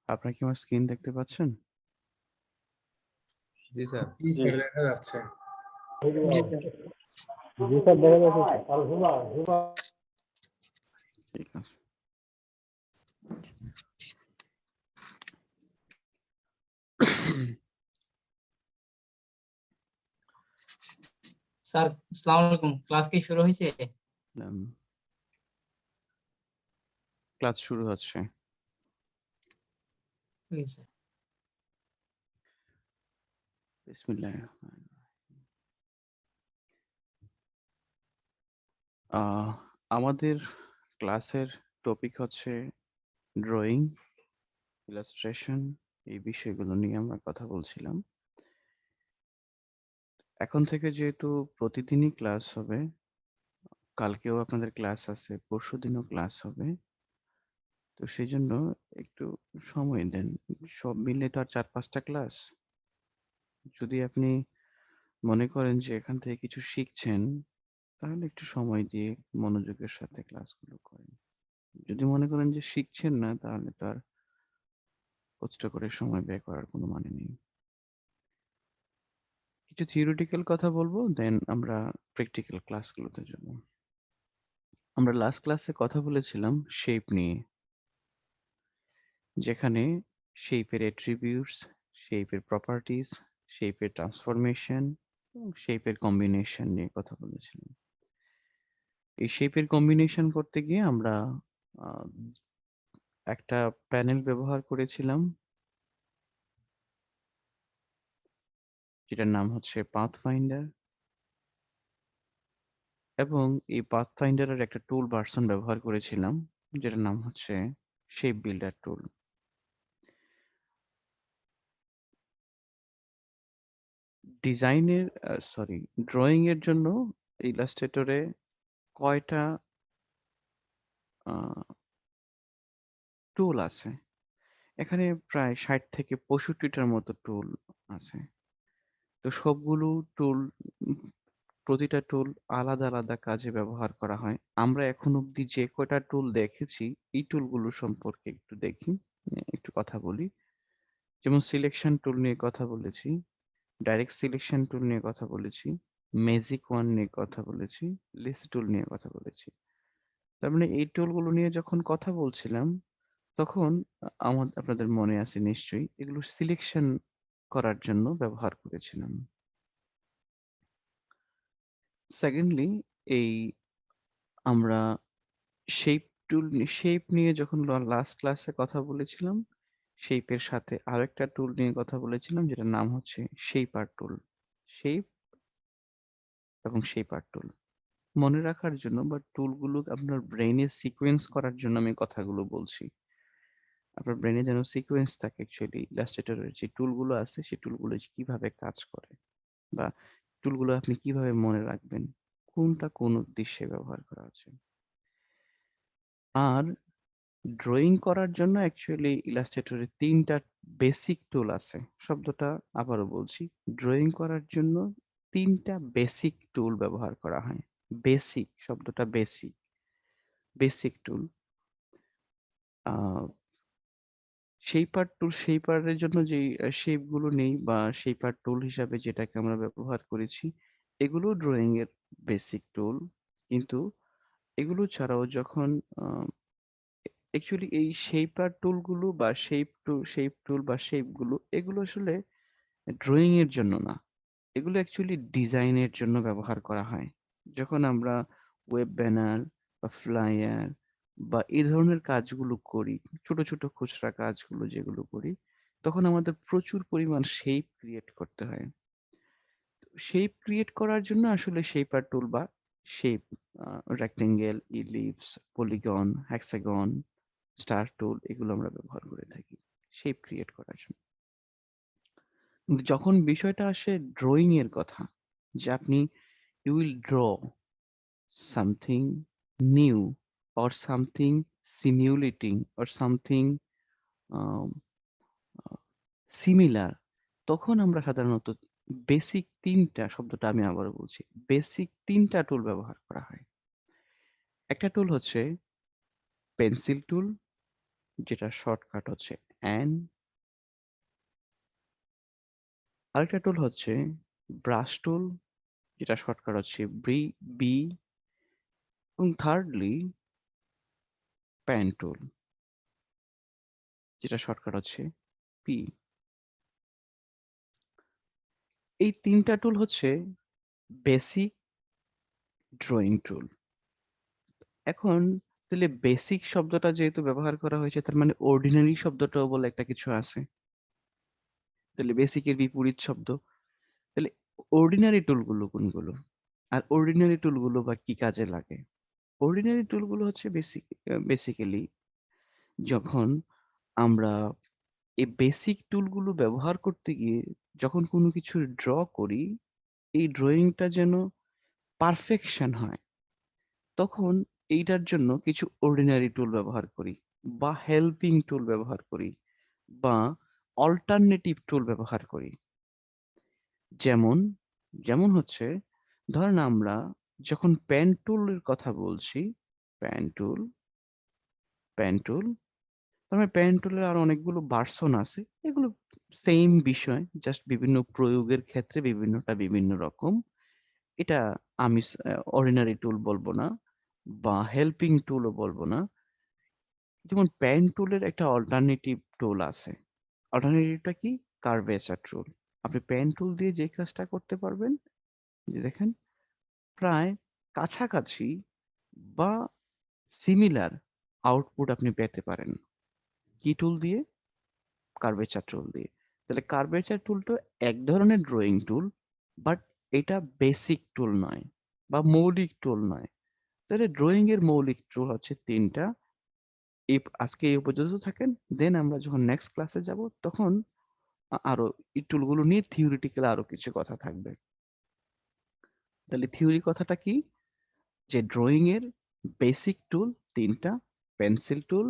আপনারা কি আমার স্ক্রিন দেখতে পাচ্ছেন? জি স্যার। জি স্যার, দেখা যাচ্ছে। ঠিক আছে। স্যার আসসালামু আলাইকুম, ক্লাস কি শুরু হয়েছে? ক্লাস শুরু হচ্ছে। ঠিক আছে। বিসমিল্লাহির রহমানির রহিম। আমাদের ক্লাসের টপিক হচ্ছে ড্রয়িং, ইলাস্ট্রেশন, এই বিষয়গুলো নিয়ে আমরা কথা বলছিলাম। এখন থেকে যেহেতু প্রতিদিনই ক্লাস হবে, কালকেও আপনাদের ক্লাস আছে, পরশুদিনও ক্লাস হবে, তো সেই জন্য একটু সময় দেন। সব মিলে তো আর 4-5টা ক্লাস। যদি আপনি মনে করেন যে এখান থেকে কিছু শিখছেন, তাহলে একটু সময় দিয়ে মনোযোগের সাথে ক্লাসগুলো করেন। যদি মনে করেন যে শিখছেন না, তাহলে তো আর কষ্ট করে সময় ব্যয় করার কোনো মানে নেই। কিছু থিওরিটিক্যাল কথা বলবো, দেন আমরা প্র্যাকটিক্যাল ক্লাসগুলোতে যাব। আমরা লাস্ট ক্লাসে কথা বলেছিলাম শেপ নিয়ে, যেখানে শেপের অ্যাট্রিবিউটস, শেপের প্রপার্টিজ, শেপের ট্রান্সফরমেশন এবং শেপের কম্বিনেশন নিয়ে কথা বলেছিলাম। এই শেপের কম্বিনেশন করতে গিয়ে আমরা আহ, একটা প্যানেল ব্যবহার করেছিলাম, যেটার নাম হচ্ছে পাথফাইন্ডার, এবং এই পাথফাইন্ডারের একটা টুল ভার্সন ব্যবহার করেছিলাম, যেটার নাম হচ্ছে শেপ বিল্ডার টুল। ডিজাইনের ড্রয়িং এর জন্য ইলাস্ট্রেটরে কয়টা টুল আছে? এখানে প্রায় 60 থেকে 65টার মতো টুল আছে। তো সবগুলো টুল, প্রতিটা টুল আলাদা আলাদা কাজে ব্যবহার করা হয়। আমরা এখন অব্দি যে কয়টা টুল দেখেছি, এই টুলগুলো সম্পর্কে একটু দেখি, একটু কথা বলি। যেমন সিলেকশন টুল নিয়ে কথা বলেছি, ডাইরেক্ট সিলেকশন টুল নিয়ে কথা বলেছি, ম্যাজিক ওয়ান নিয়ে কথা বলেছি, লিস্ট টুল নিয়ে কথা বলেছি। তার মানে এই টুলগুলো নিয়ে যখন কথা বলছিলাম, তখন আপনাদের মনে আছে নিশ্চয়ই, এগুলো সিলেকশন করার জন্য ব্যবহার করেছিলাম। সেকেন্ডলি, এই আমরা শেপ টুল, শেপ নিয়ে যখন লাস্ট ক্লাসে কথা বলেছিলাম, শেপের সাথে আরেকটা টুল নিয়ে কথা বলেছিলাম, যেটার নাম হচ্ছে শেপার টুল। শেপ এবং শেপার টুল মনে রাখার জন্য বা টুলগুলো আপনার ব্রেইনে সিকোয়েন্স করার জন্য আমি কথাগুলো বলছি। আপনার ব্রেইনে যেন সিকোয়েন্স থাকে, অ্যাকচুয়ালি ইলাস্ট্রেটরের যে টুলগুলো আছে সেই টুলগুলো কিভাবে কাজ করে, বা টুলগুলো আপনি কিভাবে মনে রাখবেন, কোনটা কোন উদ্দেশ্যে ব্যবহার করা আছে। আর ড্রয়িং করার জন্য অ্যাকচুয়ালি ইলাস্ট্রেটরে 3টা বেসিক টুল আছে। শব্দটা আবারও বলছি, ড্রয়িং করার জন্য 3টা বেসিক টুল ব্যবহার করা হয়। বেসিক শব্দটা বেসিক, বেসিক টুল। শেপার টুল, শেপারের জন্য যে শেপ গুলো নেই বা শেপার টুল হিসাবে যেটাকে আমরা ব্যবহার করেছি, এগুলো ড্রয়িং এর বেসিক টুল। কিন্তু এগুলো ছাড়াও যখন অ্যাকচুয়ালি এই শেপার টুলগুলো বা শেপ টুল বা শেপ গুলো, এগুলো আসলে ড্রয়িং এর জন্য না, এগুলো অ্যাকচুয়ালি ডিজাইনের জন্য ব্যবহার করা হয়। যখন আমরা ওয়েব ব্যানার বা ফ্লায়ার বা এই ধরনের কাজগুলো করি, ছোট ছোট খুচরা কাজগুলো যেগুলো করি, তখন আমাদের প্রচুর পরিমাণ শেপ ক্রিয়েট করতে হয়। শেপ ক্রিয়েট করার জন্য আসলে শেপার টুল বা shape, rectangle, ellipse, polygon, hexagon, star tool, এগুলো আমরা ব্যবহার করে থাকি শেপ ক্রিয়েট করার জন্য। কিন্তু যখন বিষয়টা আসে ড্রয়িং এর কথা, যে আপনি you will draw something new or something simulating or something similar, তখন আমরা সাধারণত বেসিক 3টা, শব্দটা আমি আবারও বলছি, বেসিক 3টা টুল ব্যবহার করা হয়। একটা টুল হচ্ছে পেন্সিল টুল, যেটা শর্টকাট হচ্ছে এন। আরেকটা টুল হচ্ছে ব্রাশ টুল, যেটা শর্টকাট হচ্ছে বি। এবং থার্ডলি পেন টুল, যেটা শর্টকাট হচ্ছে পি। এই ৩ টা টুল হচ্ছে বেসিক ড্রয়িং টুল। এখন তাহলে বেসিক শব্দটা যেহেতু ব্যবহার করা হয়েছে, তার মানে অর্ডিনারি শব্দটাও বলে একটা কিছু আছে। তাহলে বেসিকের বিপরীত শব্দ। তাহলে অর্ডিনারি টুলগুলো কোনগুলো? আর অর্ডিনারি টুলগুলো বা কি কাজে লাগে? অর্ডিনারি টুলগুলো হচ্ছে বেসিক্যালি যখন আমরা এই বেসিক টুলগুলো ব্যবহার করতে গিয়ে যখন কোনো কিছু ড্র করি, এই ড্রয়িংটা যেন পারফেকশন হয়, তখন এইটার জন্য কিছু অর্ডিনারি টুল ব্যবহার করি বা হেল্পিং টুল ব্যবহার করি বা অল্টারনেটিভ টুল ব্যবহার করি। যেমন যেমন হচ্ছে, ধরেন আমরা যখন পেন টুলের কথা বলছি, পেন টুল, পেন টুল, তার মানে পেন টুলের আরো অনেকগুলো ভার্সন আছে। এগুলো সেম বিষয়, জাস্ট বিভিন্ন প্রয়োগের ক্ষেত্রে বিভিন্নটা বিভিন্ন রকম। এটা আমি অর্ডিনারি টুল বলবো না বা হেল্পিং টুলও বলবো না। যেমন পেন টুলের একটা অল্টারনেটিভ টুল আছে। অল্টারনেটিভটা কি? কার্ভেচার টুল। আপনি পেন টুল দিয়ে যে কাজটা করতে পারবেন, যে দেখেন প্রায় কাছাকাছি বা সিমিলার আউটপুট আপনি পেতে পারেন। কি টুল দিয়ে? কার্ভেচার টুল দিয়ে। তাহলে কার্ভেচার টুলটা এক ধরনের ড্রয়িং টুল, বাট এটা বেসিক টুল নয় বা মৌলিক টুল নয়। তাহলে ড্রয়িং এর মৌলিক টুল হচ্ছে ৩টা। আজকে এই পর্যন্ত থাকেন। দেন আমরা যখন নেক্সট ক্লাসে যাব, তখন আরো এই টুলগুলো নিয়ে থিওরিটিক্যাল আরো কিছু কথা থাকবে। তাহলে থিওরি কথাটা কি? যে ড্রয়িং এর বেসিক টুল ৩টা: পেন্সিল টুল,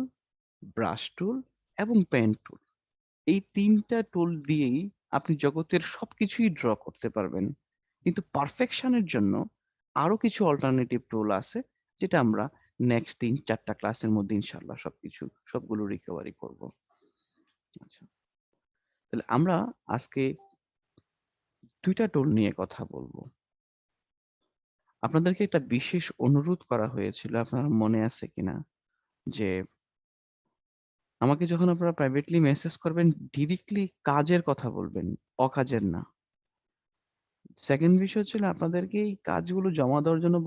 ব্রাশ টুল এবং পেন টুল। এই ৩টা টুল দিয়েই আপনি জগতের সবকিছুই ড্র করতে পারবেন। কিন্তু পারফেকশনের জন্য আরো কিছু অল্টারনেটিভ টুল আছে, যেটা আমরা নেক্সট ৩-৪টা ক্লাসের মধ্যে ইনশাআল্লাহ সবগুলো রিকভারি করব। আচ্ছা। তাহলে আমরা আজকে ২ টা টুল নিয়ে কথা বলব। আপনাদেরকে একটা বিশেষ অনুরোধ করা হয়েছিল, আপনার মনে আছে কিনা? যে আমাকে যখন আপনারা প্রাইভেটলি মেসেজ করবেন, ডিরেক্টলি কাজের কথা বলবেন, অকাজের না। সেকেন্ড বিষয় হচ্ছে হলো, আপনাদেরকে এই কাজগুলো জমা দেওয়ার জন্য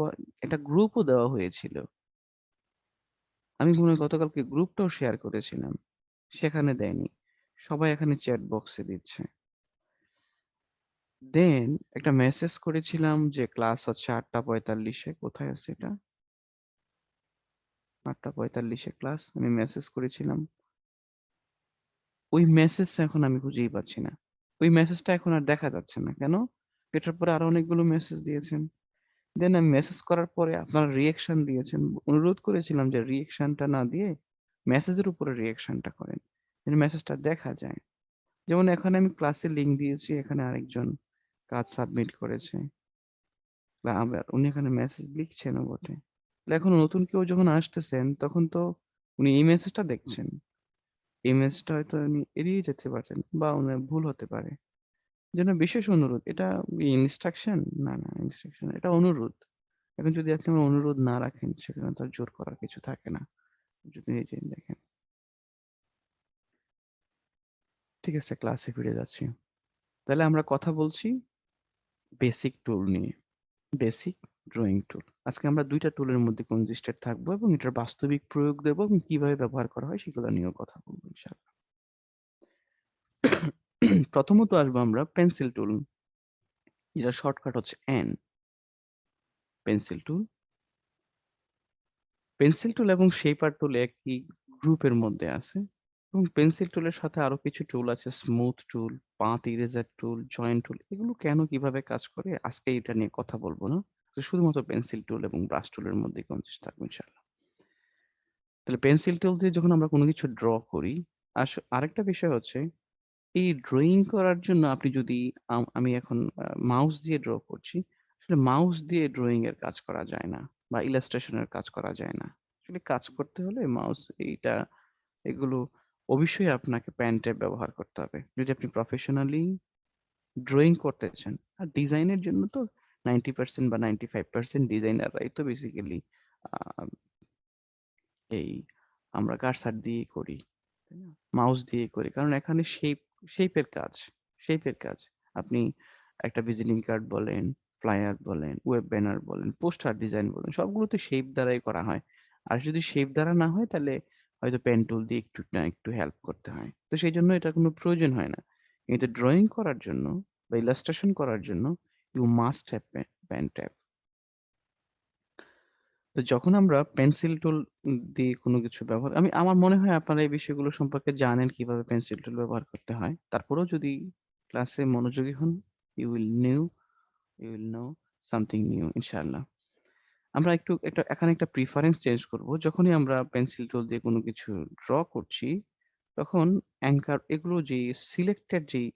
একটা গ্রুপও দেওয়া হয়েছিল। আমি মনে হয় গতকালকে গ্রুপটাও শেয়ার করেছিলাম। সেখানে দেয়নি। সবাই এখানে চ্যাট বক্সে দিচ্ছে। দেন একটা মেসেজ করেছিলাম যে ক্লাস হচ্ছে ৮:৪৫ এ। কোথায় আছে এটা? ৮:৪৫ এ ক্লাস। আমি মেসেজ করেছিলাম। ওই মেসেজটা এখন আমি খুঁজেই পাচ্ছি না। ওই মেসেজটা এখন আর দেখা যাচ্ছে না। কেন? এটার পরে আরো অনেকগুলো মেসেজ দিয়েছেন। দেন আমি মেসেজ করার পরে আপনারা রিঅ্যাকশন দিয়েছেন। অনুরোধ করেছিলাম যে রিঅ্যাকশনটা না দিয়ে মেসেজের উপরে রিঅ্যাকশনটা করেন। যেন মেসেজটা দেখা যায়। যেমন এখানে আমি ক্লাসের লিংক দিয়েছি, এখানে আরেকজন কাজ সাবমিট করেছে। বা আবার উনি এখানে মেসেজ লিখছেনও বটে। তাহলে এখন নতুন কেউ যখন আসতেছেন, তখন তো উনি এই মেসেজটা দেখছেন। এই মেসেজটা হয়তো উনি এড়িয়ে যেতে পারতেন বা উনার ভুল হতে পারে। যেন বিশেষ অনুরোধ। এটা ইনস্ট্রাকশন? না, না ইনস্ট্রাকশন, এটা অনুরোধ। এখন যদি আপনি আমার অনুরোধ না রাখেন, সেখানে তো আর জোর করার কিছু থাকে না। যদি নিজেই দেখেন। ঠিক আছে, ক্লাসে ফিরে যাচ্ছি। তাহলে আমরা কথা বলছি বেসিক টুল নিয়ে। বেসিক ড্রয়িং টুল। আজকে আমরা ২ টা টুলের মধ্যে কনজিস্টেড থাকবো এবং এটার বাস্তবিক প্রয়োগ দেব এবং কিভাবে ব্যবহার করা হয় সেগুলো নিয়েও কথা বলবো ইনশাআল্লাহ। প্রথমত আসবো আমরা পেন্সিল টুল, যেটার শর্টকাট হচ্ছে এন। পেন্সিল টুল। পেন্সিল টুল এবং শেপার টুল একই গ্রুপের মধ্যে আছে এবং পেন্সিল টুলের সাথে আরো কিছু টুল আছে: স্মুথ টুল, পাথ ইরেজার টুল, জয়েন্ট টুল। এগুলো কেন কিভাবে কাজ করে আজকে এটা নিয়ে কথা বলবো না। শুধুমাত্র পেন্সিল টুল এবং ব্রাশ টুলের মধ্যে কনসিস্ট থাকবো ইনশাআল্লাহ। তাহলে পেন্সিল টুল দিয়ে যখন আমরা কোনো কিছু ড্র করি, আরেকটা বিষয় হচ্ছে, এই ড্রয়িং করার জন্য আপনি যদি আমি এখন মাউস দিয়ে ড্র করছি। আসলে মাউস দিয়ে ড্রয়িং এর কাজ করা যায় না বা ইলাস্ট্রেশন এর কাজ করা যায় না। আসলে কাজ করতে হলে মাউস এগুলো অবশ্যই আপনাকে পেন ট্যাব ব্যবহার করতে হবে। যদি আপনি প্রফেশনালি ড্রইং করতে চান। আর ডিজাইনের জন্য তো 90% বা 95% ডিজাইনাররাই তো বেসিক্যালি আ এই আমরা কার্সার দিয়েই করি। তাই না? মাউস দিয়ে করি। কারণ এখানে শেপের কাজ, শেপের কাজ। আপনি একটা ভিজিটিং কার্ড বলেন, ফ্লায়ার বলেন, ওয়েব ব্যানার বলেন, পোস্টার ডিজাইন বলেন, সবগুলো তো শেপ দ্বারাই করা হয়। আর যদি শেপ দ্বারা না হয় তাহলে হয়তো পেন টুল দিয়ে একটু না একটু হেল্প করতে হয়। তো সেজন্য এটার কোনো প্রয়োজন হয় না। কিন্তু ড্রইং করার জন্য বা ইলাস্ট্রেশন করার জন্য you must have pen tab. তো যখন আমরা পেন্সিল টুল দিয়ে কোনো কিছু ব্যবহার আমার মনে হয় আপনারা এই বিষয়গুলো সম্পর্কে জানেন কিভাবে পেন্সিল টুল ব্যবহার করতে হয়। তারপরেও যদি ক্লাসে মনোযোগী হন, you will knew you will know something new ইনশাআল্লাহ। আমরা এখানে একটা প্রিফারেন্স চেঞ্জ করব। যখনই আমরা পেন্সিল টুল দিয়ে কোনো কিছু ড্র করছি, তখন অ্যাঙ্কার এগুলো যে সিলেক্টেড যেই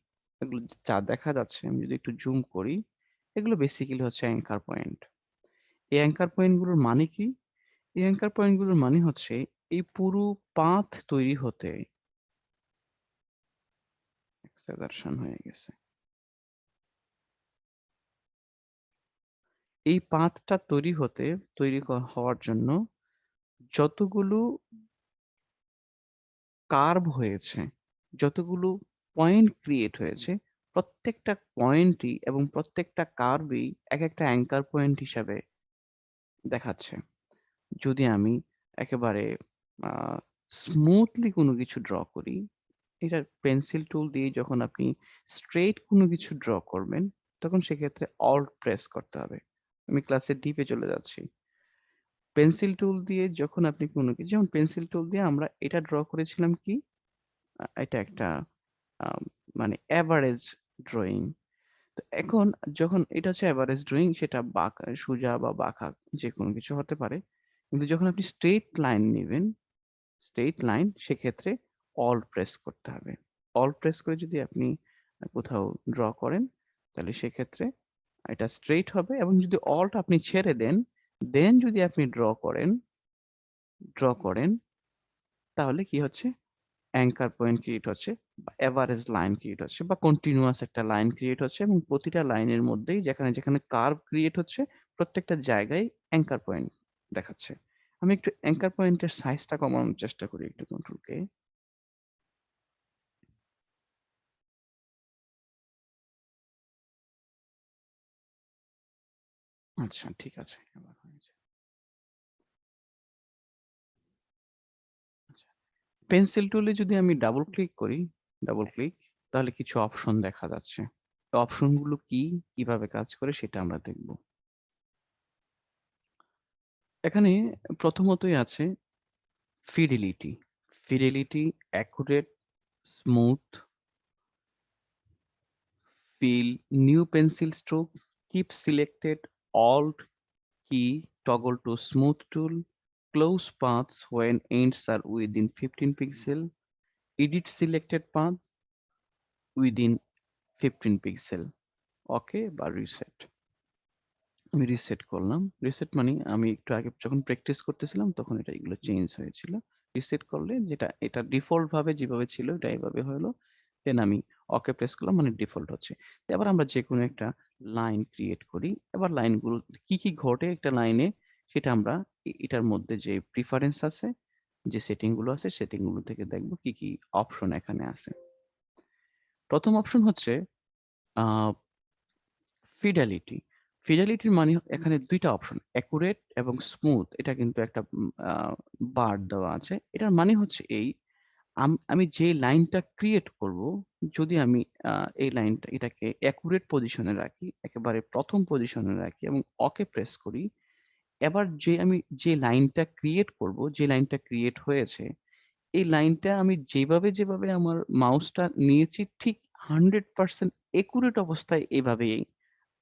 এগুলো যা দেখা যাচ্ছে আমি যদি একটু জুম করি, এগুলো বেসিক্যালি হচ্ছে অ্যাঙ্কার পয়েন্ট। এই অ্যাঙ্কার পয়েন্ট গুলোর মানে কি? এই অ্যাঙ্কার পয়েন্ট গুলোর মানে হচ্ছে এই পুরো পাথ তৈরি হতে acceleration হয়ে গেছে। এই পাথটা হওয়ার জন্য যতগুলো কার্ভ হয়েছে, যতগুলো পয়েন্ট ক্রিয়েট হয়েছে, প্রত্যেকটা পয়েন্টই এবং প্রত্যেকটা কার্ভই একেকটা অ্যাঙ্কার পয়েন্ট হিসাবে দেখাচ্ছে। যদি আমি একেবারে আ স্মুথলি কোনো কিছু ড্র করি, এটা পেন্সিল টুল দিয়ে যখন আপনি স্ট্রেইট কোনো কিছু ড্র করবেন, তখন সেক্ষেত্রে অল্ট প্রেস করতে হবে। আমি ক্লাসের ডিপে চলে যাচ্ছি। পেন্সিল টুল দিয়ে যখন আপনি কোনো কিছু যেমন পেন্সিল টুল দিয়ে আমরা এটা ড্র করেছিলাম কি? এটা একটা আ মানে এভারেজ ড্রইং। তো এখন যখন এটা হচ্ছে এভারেজ ড্রইং সেটা সোজা বা বাঁকা যেকোনো কিছু হতে পারে। কিন্তু যখন আপনি স্ট্রেইট লাইন নিবেন স্ট্রেইট লাইন সেক্ষেত্রে অল্ট প্রেস করতে হবে। অল্ট প্রেস করে যদি আপনি কোথাও ড্র করেন তাহলে সেক্ষেত্রে এটা স্ট্রেইট হবে এবং যদি অল্ট আপনি ছেড়ে দেন, দেন যদি আপনি ড্র করেন তাহলে কি হচ্ছে? অ্যাঙ্কার পয়েন্ট ক্রিয়েট হচ্ছে বা এভারেজ লাইন ক্রিয়েট হচ্ছে বা কন্টিনিউয়াস একটা লাইন ক্রিয়েট হচ্ছে এবং প্রতিটা লাইনের মধ্যেই যেখানে কার্ভ ক্রিয়েট হচ্ছে প্রত্যেকটা জায়গায় অ্যাঙ্কার পয়েন্ট দেখাচ্ছে। আমি একটু অ্যাঙ্কার পয়েন্টের সাইজটা কমানোর চেষ্টা করি একটু কন্ট্রোল কে। আচ্ছা ঠিক আছে। এবার হয়েছে। আচ্ছা। পেন্সিল টুলে যদি আমি ডাবল ক্লিক তাহলে কিছু অপশন দেখা যাচ্ছে। অপশন গুলো কি, কিভাবে কাজ করে সেটা আমরা দেখব। এখানে প্রথমতই আছে fidelity. Fidelity, accurate, smooth, fill new pencil stroke, keep selected, alt key, toggle to smooth tool, close paths when ends are within 15 pixel, edit selected path within 15 pixel. ওকে বা রিসেট। আমি রিসেট করলাম। রিসেট মানে আমি একটু আগে যখন practice করতেছিলাম তখন এগুলো চেঞ্জ হয়েছিল। রিসেট করলে এটা ডিফল্ট ভাবে যেভাবে ছিল এটা এভাবে হলো। দেন আমি ওকে প্রেস করলাম মানে ডিফল্ট হচ্ছে। এবার আমরা যেকোনো একটা লাইন ক্রিয়েট করি। এবার লাইনগুলো কি ঘটে একটা লাইনে সেটা আমরা এটার মধ্যে যে প্রিফারেন্স আছে, যে সেটিং গুলো আছে সেটিং গুলো থেকে দেখব কি অপশন এখানে আছে। ১ম অপশন হচ্ছে আ ফিডেলিটি। ফিডেলিটির মানে এখানে ২ টা অপশন অ্যাকুরেট এবং স্মুথ। এটা কিন্তু একটা বার দেওয়া আছে। এটার মানে হচ্ছে আমি যে লাইনটা ক্রিয়েট করব, যদি আমি আ এই লাইনটা এটাকে অ্যাকুরেট পজিশনে রাখি, একেবারে ১ম পজিশনে রাখি এবং ওকে প্রেস করি। এবার আমি যে লাইনটা ক্রিয়েট করব, যে লাইনটা ক্রিয়েট হয়েছে, এই লাইনটা আমি যেভাবে আমার মাউসটা নিয়েছি ঠিক 100% একুরেট অবস্থায় এভাবেই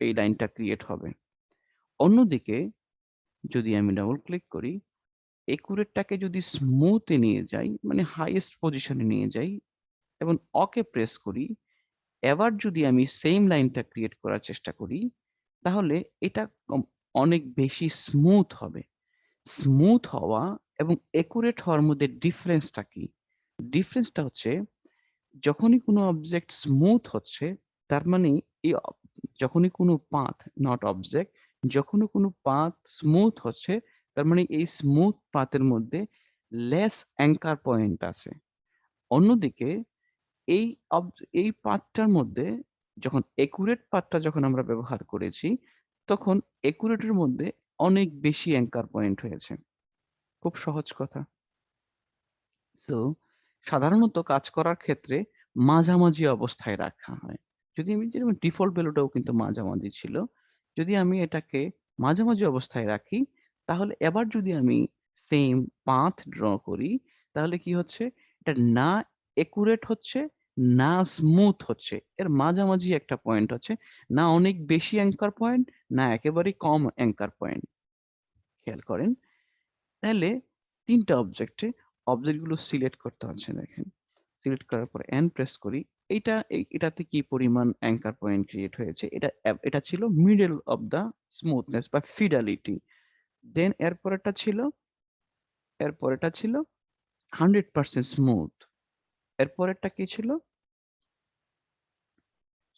এই লাইনটা ক্রিয়েট হবে। অন্যদিকে যদি আমি ডাবল ক্লিক করি, একুরেটটাকে যদি স্মুথ এ নিয়ে যাই, মানে হাইয়েস্ট পজিশনে নিয়ে যাই এবং ওকে প্রেস করি, এবার যদি আমি সেইম লাইনটা ক্রিয়েট করার চেষ্টা করি, তাহলে এটা অনেক বেশি স্মুথ হবে। স্মুথ হওয়া এবং একুরেট হওয়ার মধ্যে ডিফারেন্সটা কি? ডিফারেন্সটা হচ্ছে যখনই কোনো অবজেক্ট স্মুথ হচ্ছে তার মানে এই যখনই কোনো পাথ নট অবজেক্ট যখনই কোনো পাথ স্মুথ হচ্ছে তার মানে এই স্মুথ পাথের মধ্যে লেস অ্যাঙ্কার পয়েন্ট আছে। অন্যদিকে এই এই পাথটার মধ্যে যখন একুরেট পাথটা যখন আমরা ব্যবহার করেছি তখন একুরেটের মধ্যে অনেক বেশি অ্যাঙ্কার পয়েন্ট হয়েছে। খুব সহজ কথা। সো সাধারণত কাজ করার ক্ষেত্রে মাঝামাঝি অবস্থায় রাখা হয়। যদি আমি যেরকম ডিফল্ট ভ্যালুটাও কিন্তু মাঝামাঝি ছিল। যদি আমি এটাকে মাঝামাঝি অবস্থায় রাখি, তাহলে এবার যদি আমি সেইম পাথ ড্র করি, তাহলে কি হচ্ছে? এটা না একুরেট হচ্ছে, না স্মুথ হচ্ছে। এর মাঝামাঝি একটা পয়েন্ট হচ্ছে। না অনেক বেশি অ্যাঙ্কার পয়েন্ট, না একেবারেই কম অ্যাঙ্কার পয়েন্ট। খেয়াল করেন। তাহলে ৩ টা অবজেক্টগুলো সিলেক্ট করতে হচ্ছে দেখেন। সিলেক্ট করার পর এন্ড প্রেস করি। এটাতে কি পরিমাণ অ্যাঙ্কার পয়েন্ট ক্রিয়েট হয়েছে? এটা ছিল মিডল অফ দ্য স্মুথনেস বা ফিডালিটি। দেন এরপরেরটা ছিল 100% স্মুথ। এরপরেরটা কি ছিল?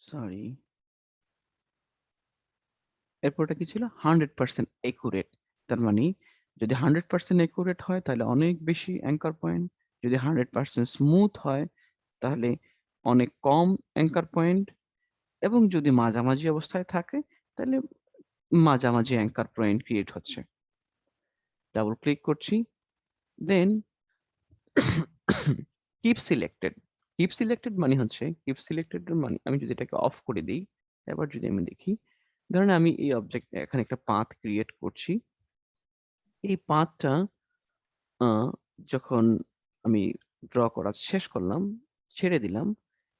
সরি। এরপরটা কি ছিল? 100% একুরেট। তার মানে যদি 100% একুরেট হয় তাহলে অনেক বেশি অ্যাঙ্কার পয়েন্ট। যদি 100% স্মুথ হয় তাহলে অনেক কম অ্যাঙ্কার পয়েন্ট এবং যদি মাঝামাঝি অবস্থায় থাকে তাহলে মাঝামাঝি অ্যাঙ্কার পয়েন্ট ক্রিয়েট হচ্ছে। ডাবল ক্লিক করছি। Then keep selected. Keep selected এর মানে আমি যদি এটাকে অফ করে দেই, এবার যদি আমি দেখি, ধরেন আমি এই এখানে একটা পাথ ক্রিয়েট করছি। এই পাথটা আ যখন আমি ড্র করা শেষ করলাম, ছেড়ে দিলাম।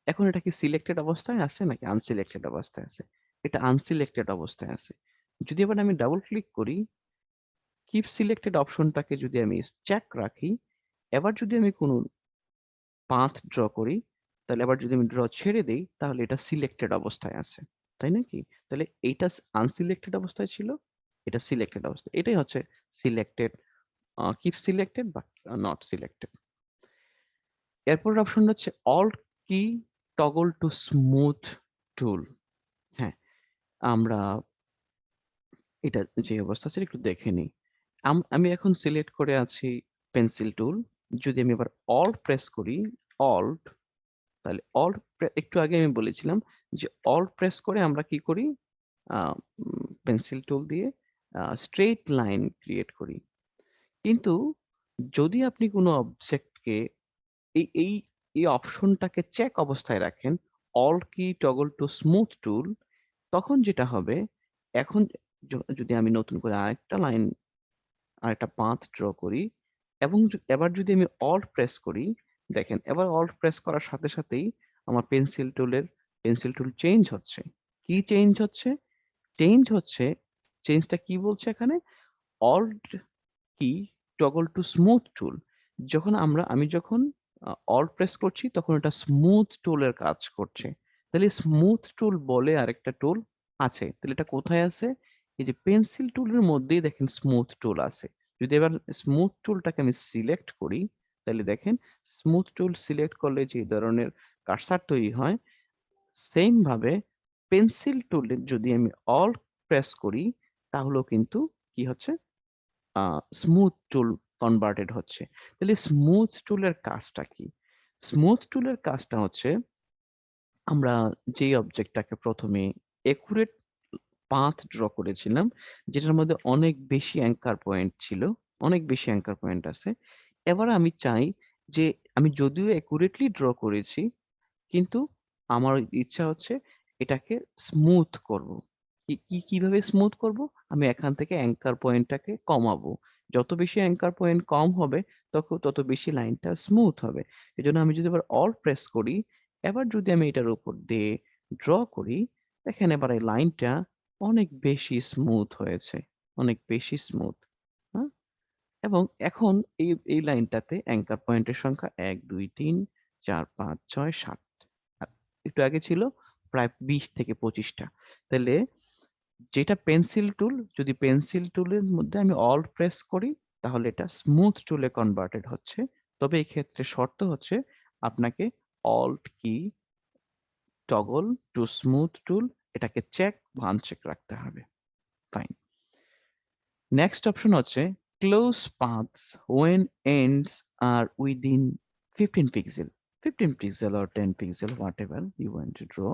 এখন এটা কি সিলেক্টেড অবস্থায় আছে নাকি আনসিলেক্টেড অবস্থায় আছে? এটা আনসিলেক্টেড অবস্থায় আছে। যদি এবার আমি ডাবল ক্লিক করি, কিপ সিলেক্টেড অপশনটাকে যদি আমি চেক রাখি, এবার যদি আমি কোনো পাথ ড্র করি, তাহলে আবার যদি আমি ড্র ছেড়ে দেই, তাহলে এটা সিলেক্টেড অবস্থায় আছে। তাই নাকি? তাহলে এইটা আনসিলেক্টেড অবস্থায় ছিল, এটা সিলেক্টেড অবস্থায়। এটাই হচ্ছে সিলেক্টেড, কিপ সিলেক্টেড বা নট সিলেক্টেড। এরপরের অপশনটা হচ্ছে অল্ট কি টগল টু স্মুথ টুল। হ্যাঁ, আমরা এটা যে অবস্থা আছে একটু দেখে নিই। আমি এখন সিলেক্ট করে আছি পেন্সিল টুল। যদি আমি এবার অল্ট প্রেস করি, অল্ট তাহলে একটু আগে আমি বলেছিলাম যে অল্ট প্রেস করে আমরা কি করি? আ পেন্সিল টুল দিয়ে স্ট্রেইট লাইন ক্রিয়েট করি। কিন্তু যদি আপনি কোনো অবজেক্টকে এই এই এই অপশনটাকে চেক অবস্থায় রাখেন, অল্ট কি টগল টু স্মুথ টুল, তখন যেটা হবে, এখন যদি আমি নতুন করে আরেকটা পাথ ড্র করি এবং এবার যদি আমি অল্ট প্রেস করি, দেখেন এবার অল্ট প্রেস করার সাথে সাথেই আমার পেন্সিল টুল চেঞ্জ হচ্ছে। কি চেঞ্জ হচ্ছে? চেঞ্জ হচ্ছে, চেঞ্জটা কি বলছে এখানে? অল্ট কি টগল টু স্মুথ টুল। আমি যখন অল্ট প্রেস করছি তখন এটা স্মুথ টুলের কাজ করছে। তাহলে স্মুথ টুল বলে আরেকটা টুল আছে। তাহলে এটা কোথায় আছে? এই যে পেন্সিল টুলের মধ্যেই দেখেন স্মুথ টুল আছে। যদি এবার স্মুথ টুলটাকে আমি সিলেক্ট করি, তাহলে দেখেন স্মুথ টুল সিলেক্ট করলে যে ধরনের কার্সার তৈরি হয়, সেইম ভাবে পেন্সিল টুলে যদি আমি অল্ট প্রেস করি তাহলেও কিন্তু কি হচ্ছে? স্মুথ টুল কনভার্টেড হচ্ছে। তাহলে স্মুথ টুলের কাজটা কি? স্মুথ টুলের কাজটা হচ্ছে আমরা যেই অবজেক্টটাকে ১ম এ একুরেট পাথ ড্র করেছিলাম, যেটার মধ্যে অনেক বেশি অ্যাঙ্কার পয়েন্ট ছিল, অনেক বেশি অ্যাঙ্কার পয়েন্ট আছে। এবার আমি চাই যে আমি যদিও একুরেটলি ড্র করেছি কিন্তু আমার ইচ্ছা হচ্ছে এটাকে স্মুথ করব। কিভাবে স্মুথ করব? আমি এখান থেকে অ্যাঙ্কার পয়েন্টটাকে কমাবো। যত বেশি অ্যাঙ্কার পয়েন্ট কম হবে তত বেশি লাইনটা স্মুথ হবে। এজন্য আমি যদি এবার অল্ট প্রেস করি, এবার যদি আমি এটার উপর দিয়ে ড্র করি, দেখেন এবার এই লাইনটা অনেক বেশি স্মুথ হয়েছে। অনেক বেশি স্মুথ। হ্যাঁ? এবং এখন এই লাইনটাতে অ্যাঙ্কার পয়েন্টের সংখ্যা ১, ২, ৩, ৪, ৫, ৬, ৭। আ একটু আগে ছিল প্রায় ২০ থেকে ২৫ টা। তাইলে যেটা পেন্সিল টুল, যদি পেন্সিল টুলের মধ্যে আমি অল্ট প্রেস করি, তাহলে এটা স্মুথ টুলে কনভার্টেড হচ্ছে। তবে এই ক্ষেত্রে শর্ত হচ্ছে আপনাকে অল্ট কি টগল টু স্মুথ টুল এটাকে চেক বা আনচেক রাখতে হবে। ফাইন। নেক্সট অপশন হচ্ছে close paths when ends are within 15 pixel, 15 pixel or 10 pixel whatever you want to draw.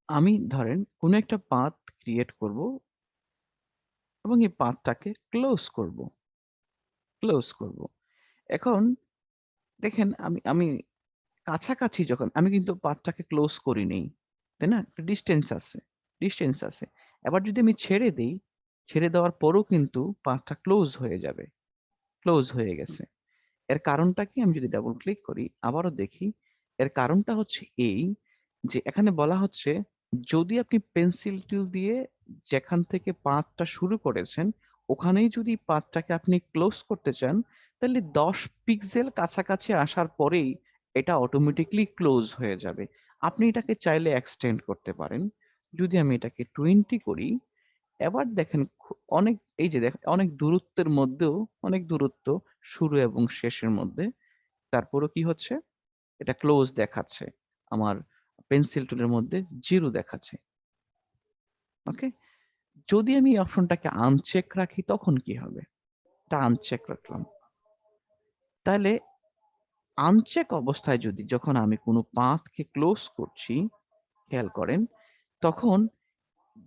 আমি ধরেন কোন একটা পাথ ক্রিয়েট করব এবং এই পাথটাকে ক্লোজ করব। এখন দেখেন আমি আমি কাছাকাছি যখন আমি কিন্তু পাথটাকে ক্লোজ করি নেই, তাই না? একটা ডিসটেন্স আছে। এবার যদি আমি ছেড়ে দেই, ছেড়ে দেওয়ার পরও কিন্তু পাথটা ক্লোজ হয়ে গেছে। এর কারণটা কি? আমি যদি ডাবল ক্লিক করি আবারও দেখি, এর কারণটা হচ্ছে এই যে এখানে বলা হচ্ছে যদি আপনি পেন্সিল টুল দিয়ে যেখান থেকে পাথটা শুরু করেছেন ওখানেই যদি পাথটাকে আপনি ক্লোজ করতে চান তাহলে 10 পিক্সেল কাছাকাছি আসার পরেই এটা অটোমেটিকলি ক্লোজ হয়ে যাবে। আপনি এটাকে চাইলে এক্সটেন্ড করতে পারেন। যদি আমি এটাকে 20 করি, এবার দেখেন অনেক এই যে দেখেন অনেক দূরত্বের মধ্যেও অনেক দূরত্ব শুরু এবং শেষের মধ্যে। তারপরও কি হচ্ছে? এটা ক্লোজ দেখাচ্ছে। আমার পেন্সিল টুলের মধ্যে 0 দেখাচ্ছে। ওকে? যদি আমি এই অপশনটাকে আনচেক রাখি তখন কি হবে? এটা আনচেক রাখলাম। তাহলে আনচেক অবস্থায় যদি যখন আমি কোনো পাথকে ক্লোজ করছি, খেয়াল করেন, তখন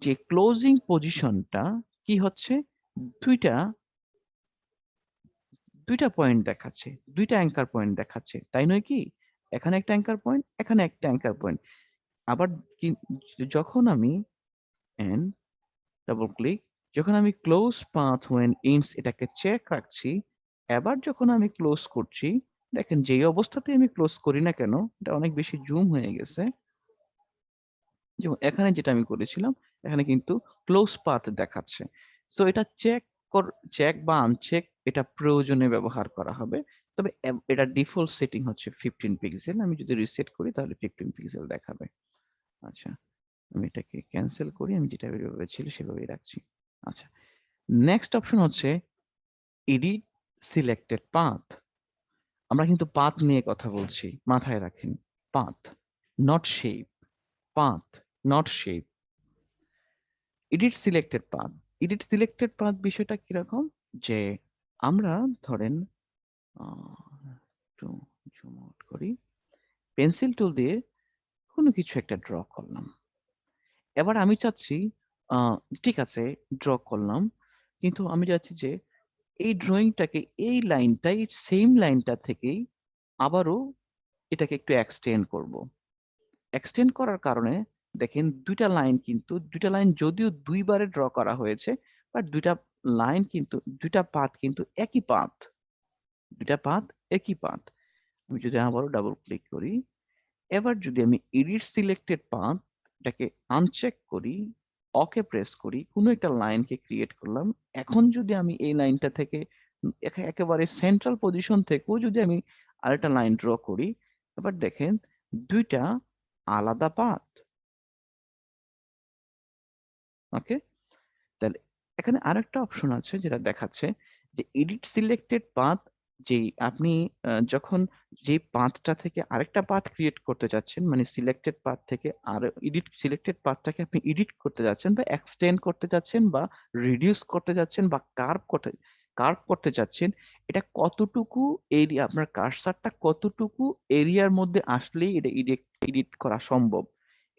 যে ক্লোজিং পজিশনটা কি হচ্ছে? ২ টা ২ টা পয়েন্ট দেখাচ্ছে। ২ টা অ্যাঙ্কার পয়েন্ট দেখাচ্ছে। তাই নয় কি? এখানে একটা অ্যাঙ্কার পয়েন্ট, এখানে একটা অ্যাঙ্কার পয়েন্ট। আবার কি যখন আমি এন্ড ডাবল ক্লিক যখন আমি ক্লোজ পাথ when ends এটাকে চেক রাখছি, এবার যখন আমি ক্লোজ করছি, দেখেন যেই অবস্থাতেই আমি ক্লোজ করি না কেন, এটা অনেক বেশি জুম হয়ে গেছে। যেমন এখানে যেটা আমি করেছিলাম, এখানে কিন্তু ক্লোজ পাথ দেখাচ্ছে। সো এটা চেক বা আনচেক এটা প্রয়োজনে ব্যবহার করা হবে। তবে এটা ডিফল্ট সেটিং হচ্ছে 15 পিক্সেল। আমি যদি রিসেট করি তাহলে 15 পিক্সেল দেখাবে। আচ্ছা, আমি এটাকে ক্যানসেল করি। আমি যেটা এভাবে ছিল সেভাবেই রাখছি। আচ্ছা, নেক্সট অপশন হচ্ছে এডিট সিলেক্টেড পাথ। আমরা কিন্তু পাথ নিয়ে কথা বলছি। মাথায় রাখেন। Path, not shape. Path, not shape. Edit selected path বিষয়টা কিরকম? যে আমরা ধরেন একটু জুম আউট করি। পেন্সিল টুল দিয়ে কোনো কিছু একটা ড্র করলাম। এবার আমি চাচ্ছি আ ঠিক আছে ড্র করলাম। কিন্তু আমি চাচ্ছি যে এই ড্রইংটাকে এই লাইনটাই সেম লাইনটা থেকেই আবারও এটাকে একটু এক্সটেন্ড করব। এক্সটেন্ড করার কারণে দেখেন ২ টা লাইন কিন্তু ২ টা লাইন যদিও ২ বারে ড্র করা হয়েছে, বাট ২ টা লাইন কিন্তু ২ টা পাথ কিন্তু একই পাথ। ২ টা পাথ একই পাথ। আমি যদি আবারও ডাবল ক্লিক করি, এবার যদি আমি এডিট সিলেক্টেড পাথ এটাকে আনচেক করি, ওকে প্রেস করি, কোনো একটা লাইনকে ক্রিয়েট করলাম। এখন যদি আমি এই লাইনটা থেকে একেবারে সেন্ট্রাল পজিশন থেকেও যদি আমি আরেকটা লাইন ড্র করি, এবার দেখেন ২ টা আলাদা পাথ। ওকে? তাহলে এখানে আরেকটা অপশন আছে যেটা দেখাচ্ছে যে এডিট সিলেক্টেড পাথ যেই আপনি যখন যে পাথটা থেকে আরেকটা পাথ ক্রিয়েট করতে যাচ্ছেন মানে সিলেক্টেড পাথ থেকে আর এডিট সিলেক্টেড পাথটাকে আপনি এডিট করতে যাচ্ছেন বা এক্সটেন্ড করতে যাচ্ছেন বা রিডিউস করতে যাচ্ছেন বা কার্ভ করতে চাচ্ছেন, এটা কতটুকু এরিয়া আপনার কার্সারটা কতটুকু এরিয়ার মধ্যে আসলেই এটা এডিট করা সম্ভব।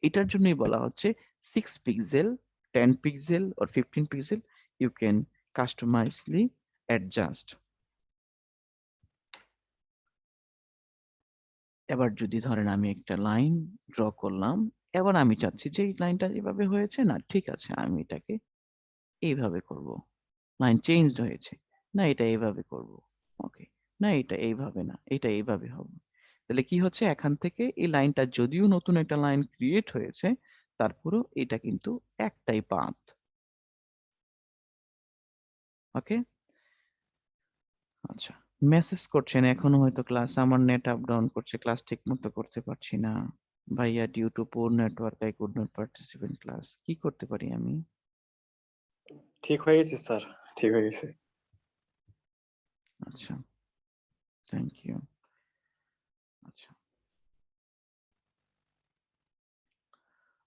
এটার জন্যই বলা হচ্ছে 6 pixel, 10 pixel or 15 pixel you can customizely adjust. এবার যদি ধরেন আমি একটা লাইন ড্র করলাম, এবার আমি চাচ্ছি যে এই লাইনটা এভাবে হয়েছে না, ঠিক আছে আমি এটাকে এইভাবে করব। লাইন চেঞ্জড হয়েছে। না এটা এইভাবে করব। ওকে। না এটা এইভাবে না, এটা এইভাবে হবে। তাহলে কি হচ্ছে এখান থেকে এই লাইনটা যদিও নতুন একটা লাইন ক্রিয়েট হয়েছে, তারপরেও এটা কিন্তু একটাই পাথ। ওকে? আচ্ছা। মেসেজ করছেন এখনো হয়তো ক্লাস আমার নেট আপ ডাউন করছে ক্লাস ঠিক মতো করতে পারছি না। ভাইয়া ডিউ টু পুর network I could not participate class. কি করতে পারি আমি? ঠিক হয়ে গেছে স্যার, ঠিক হয়ে গেছে। আচ্ছা। Thank you. আচ্ছা,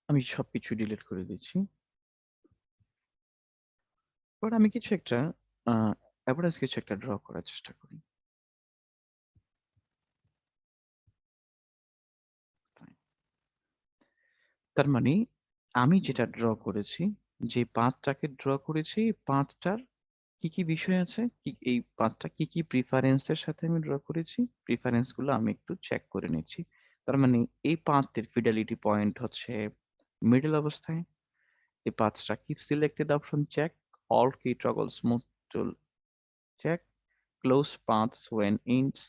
আমি সবকিছু ডিলিট করে দিচ্ছি। বাট আমি কিছু একটা অ্যাভারেজ কিছু একটা ড্র করার চেষ্টা করি। Fine. তার মানে আমি যেটা ড্র করেছি, যে পাথটাকে ড্র করেছি, পাথটার কি কি বিষয় আছে, এই পাথটা কি কি প্রিফারেন্সের সাথে আমি ড্র করেছি, প্রিফারেন্স গুলো আমি একটু চেক করে নিচ্ছি। তার মানে এই পাথের ফিডেলিটি পয়েন্ট হচ্ছে মিডল অবস্থায়। এই পাথটা keep selected option check, all key toggle smooth tool check, close paths when ends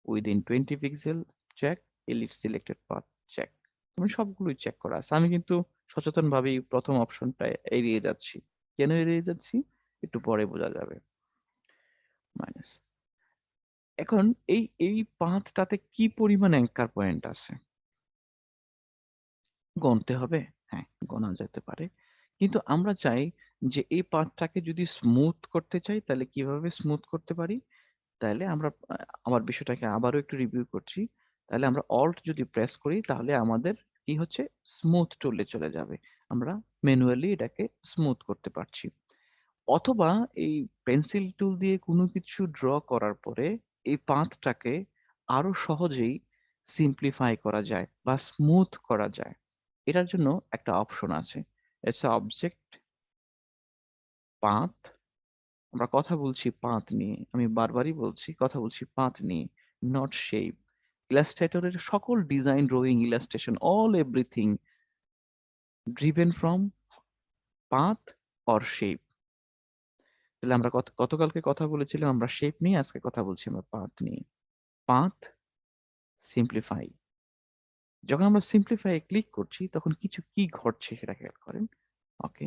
within 20 pixel check, elite selected path check. আমি সবগুলোই চেক করা আছে। আমি কিন্তু সচেতনভাবেই প্রথম অপশনটা এড়িয়ে যাচ্ছি। কেন এড়িয়ে যাচ্ছি একটু পরে বোঝা যাবে। মাইনাস, এখন এই এই পাথটাতে কি পরিমাণ অ্যাঙ্কার পয়েন্ট আছে গণতে হবে। হ্যাঁ, গোনা যেতে পারে, কিন্তু আমরা চাই যে এই পাথটাকে যদি স্মুথ করতে চাই তাহলে কিভাবে স্মুথ করতে পারি। তাহলে আমরা আমার বিষয়টাকে আবারও একটু রিভিউ করছি। তাহলে আমরা অল্ট যদি প্রেস করি তাহলে আমাদের কি হচ্ছে, স্মুথ টুলে চলে যাবে। আমরা ম্যানুয়ালি এটাকে স্মুথ করতে পারছি। অথবা এই পেন্সিল টুল দিয়ে কোনো কিছু ড্র করার পরে এই পাথটাকে আরো সহজেই সিম্পলিফাই করা যায় বা স্মুথ করা যায়। এটার জন্য একটা অপশন আছে, ইটস অবজেক্ট পাথ। আমরা কথা বলছি পাথ নিয়ে, আমি বারবারই বলছি কথা বলছি পাথ নিয়ে, নট শেপ। ইলাস্ট্রেটরের সকল design, drawing, illustration, all everything driven from path or shape. তাহলে আমরা গতকালকে কথা বলেছিলাম আমরা শেপ নিয়ে, আজকে কথা বলছি আমরা পাথ নিয়ে। পাথ সিম্পলিফাই, যখন আমরা সিম্পলিফাই ক্লিক করছি তখন কিছু কি ঘটছে সেটা খেয়াল করেন। ওকে,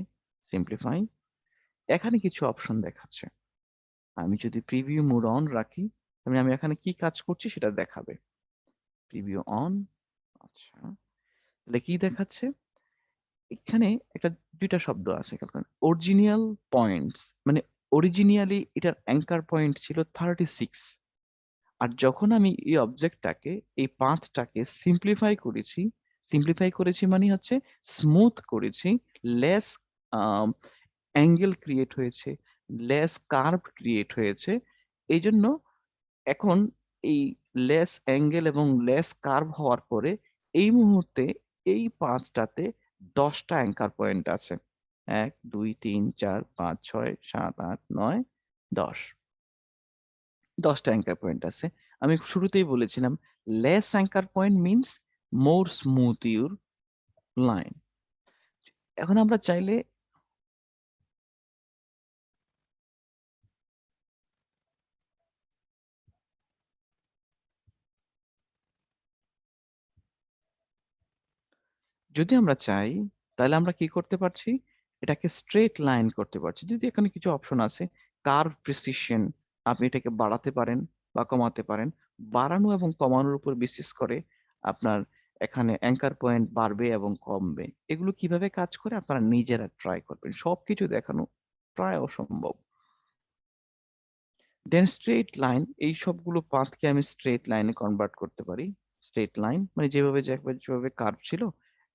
সিম্পলিফাই, এখানে কিছু অপশন দেখাচ্ছে। আমি যদি প্রিভিউ মোড অন রাখি তাহলে আমি এখানে কি কাজ করছি সেটা দেখাবে। প্রিভিউ অন, আচ্ছা, তাহলে কি দেখাচ্ছে এখানে, একটা দুইটা শব্দ আছে অরিজিনাল পয়েন্টস, মানে অরিজিনালি এটার অ্যাঙ্কার পয়েন্ট ছিল 36। আর যখন আমি এই অবজেক্টটাকে, এই পাথটাকে সিম্পলিফাই করেছি মানে হচ্ছে স্মুথ করেছি, লেস অ্যাঙ্গেল ক্রিয়েট হয়েছে, লেস কার্ভ ক্রিয়েট হয়েছে। এই জন্য এখন এই লেস অ্যাঙ্গেল এবং লেস কার্ভ হওয়ার পরে এই মুহূর্তে এই পাঁচটাতে 10টা অ্যাঙ্কার পয়েন্ট আছে। 1 2 3 4 5 6 7 8 9 10, 10টা অ্যাঙ্কার পয়েন্ট আছে। আমি শুরুতেই বলেছিলাম less anchor point means more smooth your line. এখন আমরা চাইলে যদি আমরা চাই তাহলে আমরা কি করতে পারছি, এটাকে স্ট্রেট লাইন করতে পারছি। যদি এখানে কিছু অপশন আছে, কার্ভ প্রিসিশন, আপনি এটাকে বাড়াতে পারেন বা কমাতে পারেন। বাড়ানো এবং কমানোর উপর বেসিস করে আপনার এখানে অ্যাঙ্কার পয়েন্ট বাড়বে এবং কমবে। এগুলো কিভাবে কাজ করে আপনারা নিজেরা ট্রাই করবেন, সবকিছু দেখানো প্রায় অসম্ভব। দেন স্ট্রেট লাইন, এই সবগুলো পাথকে আমি স্ট্রেট লাইনে কনভার্ট করতে পারি। স্ট্রেট লাইন মানে যেভাবে যেভাবে কার্ভ ছিল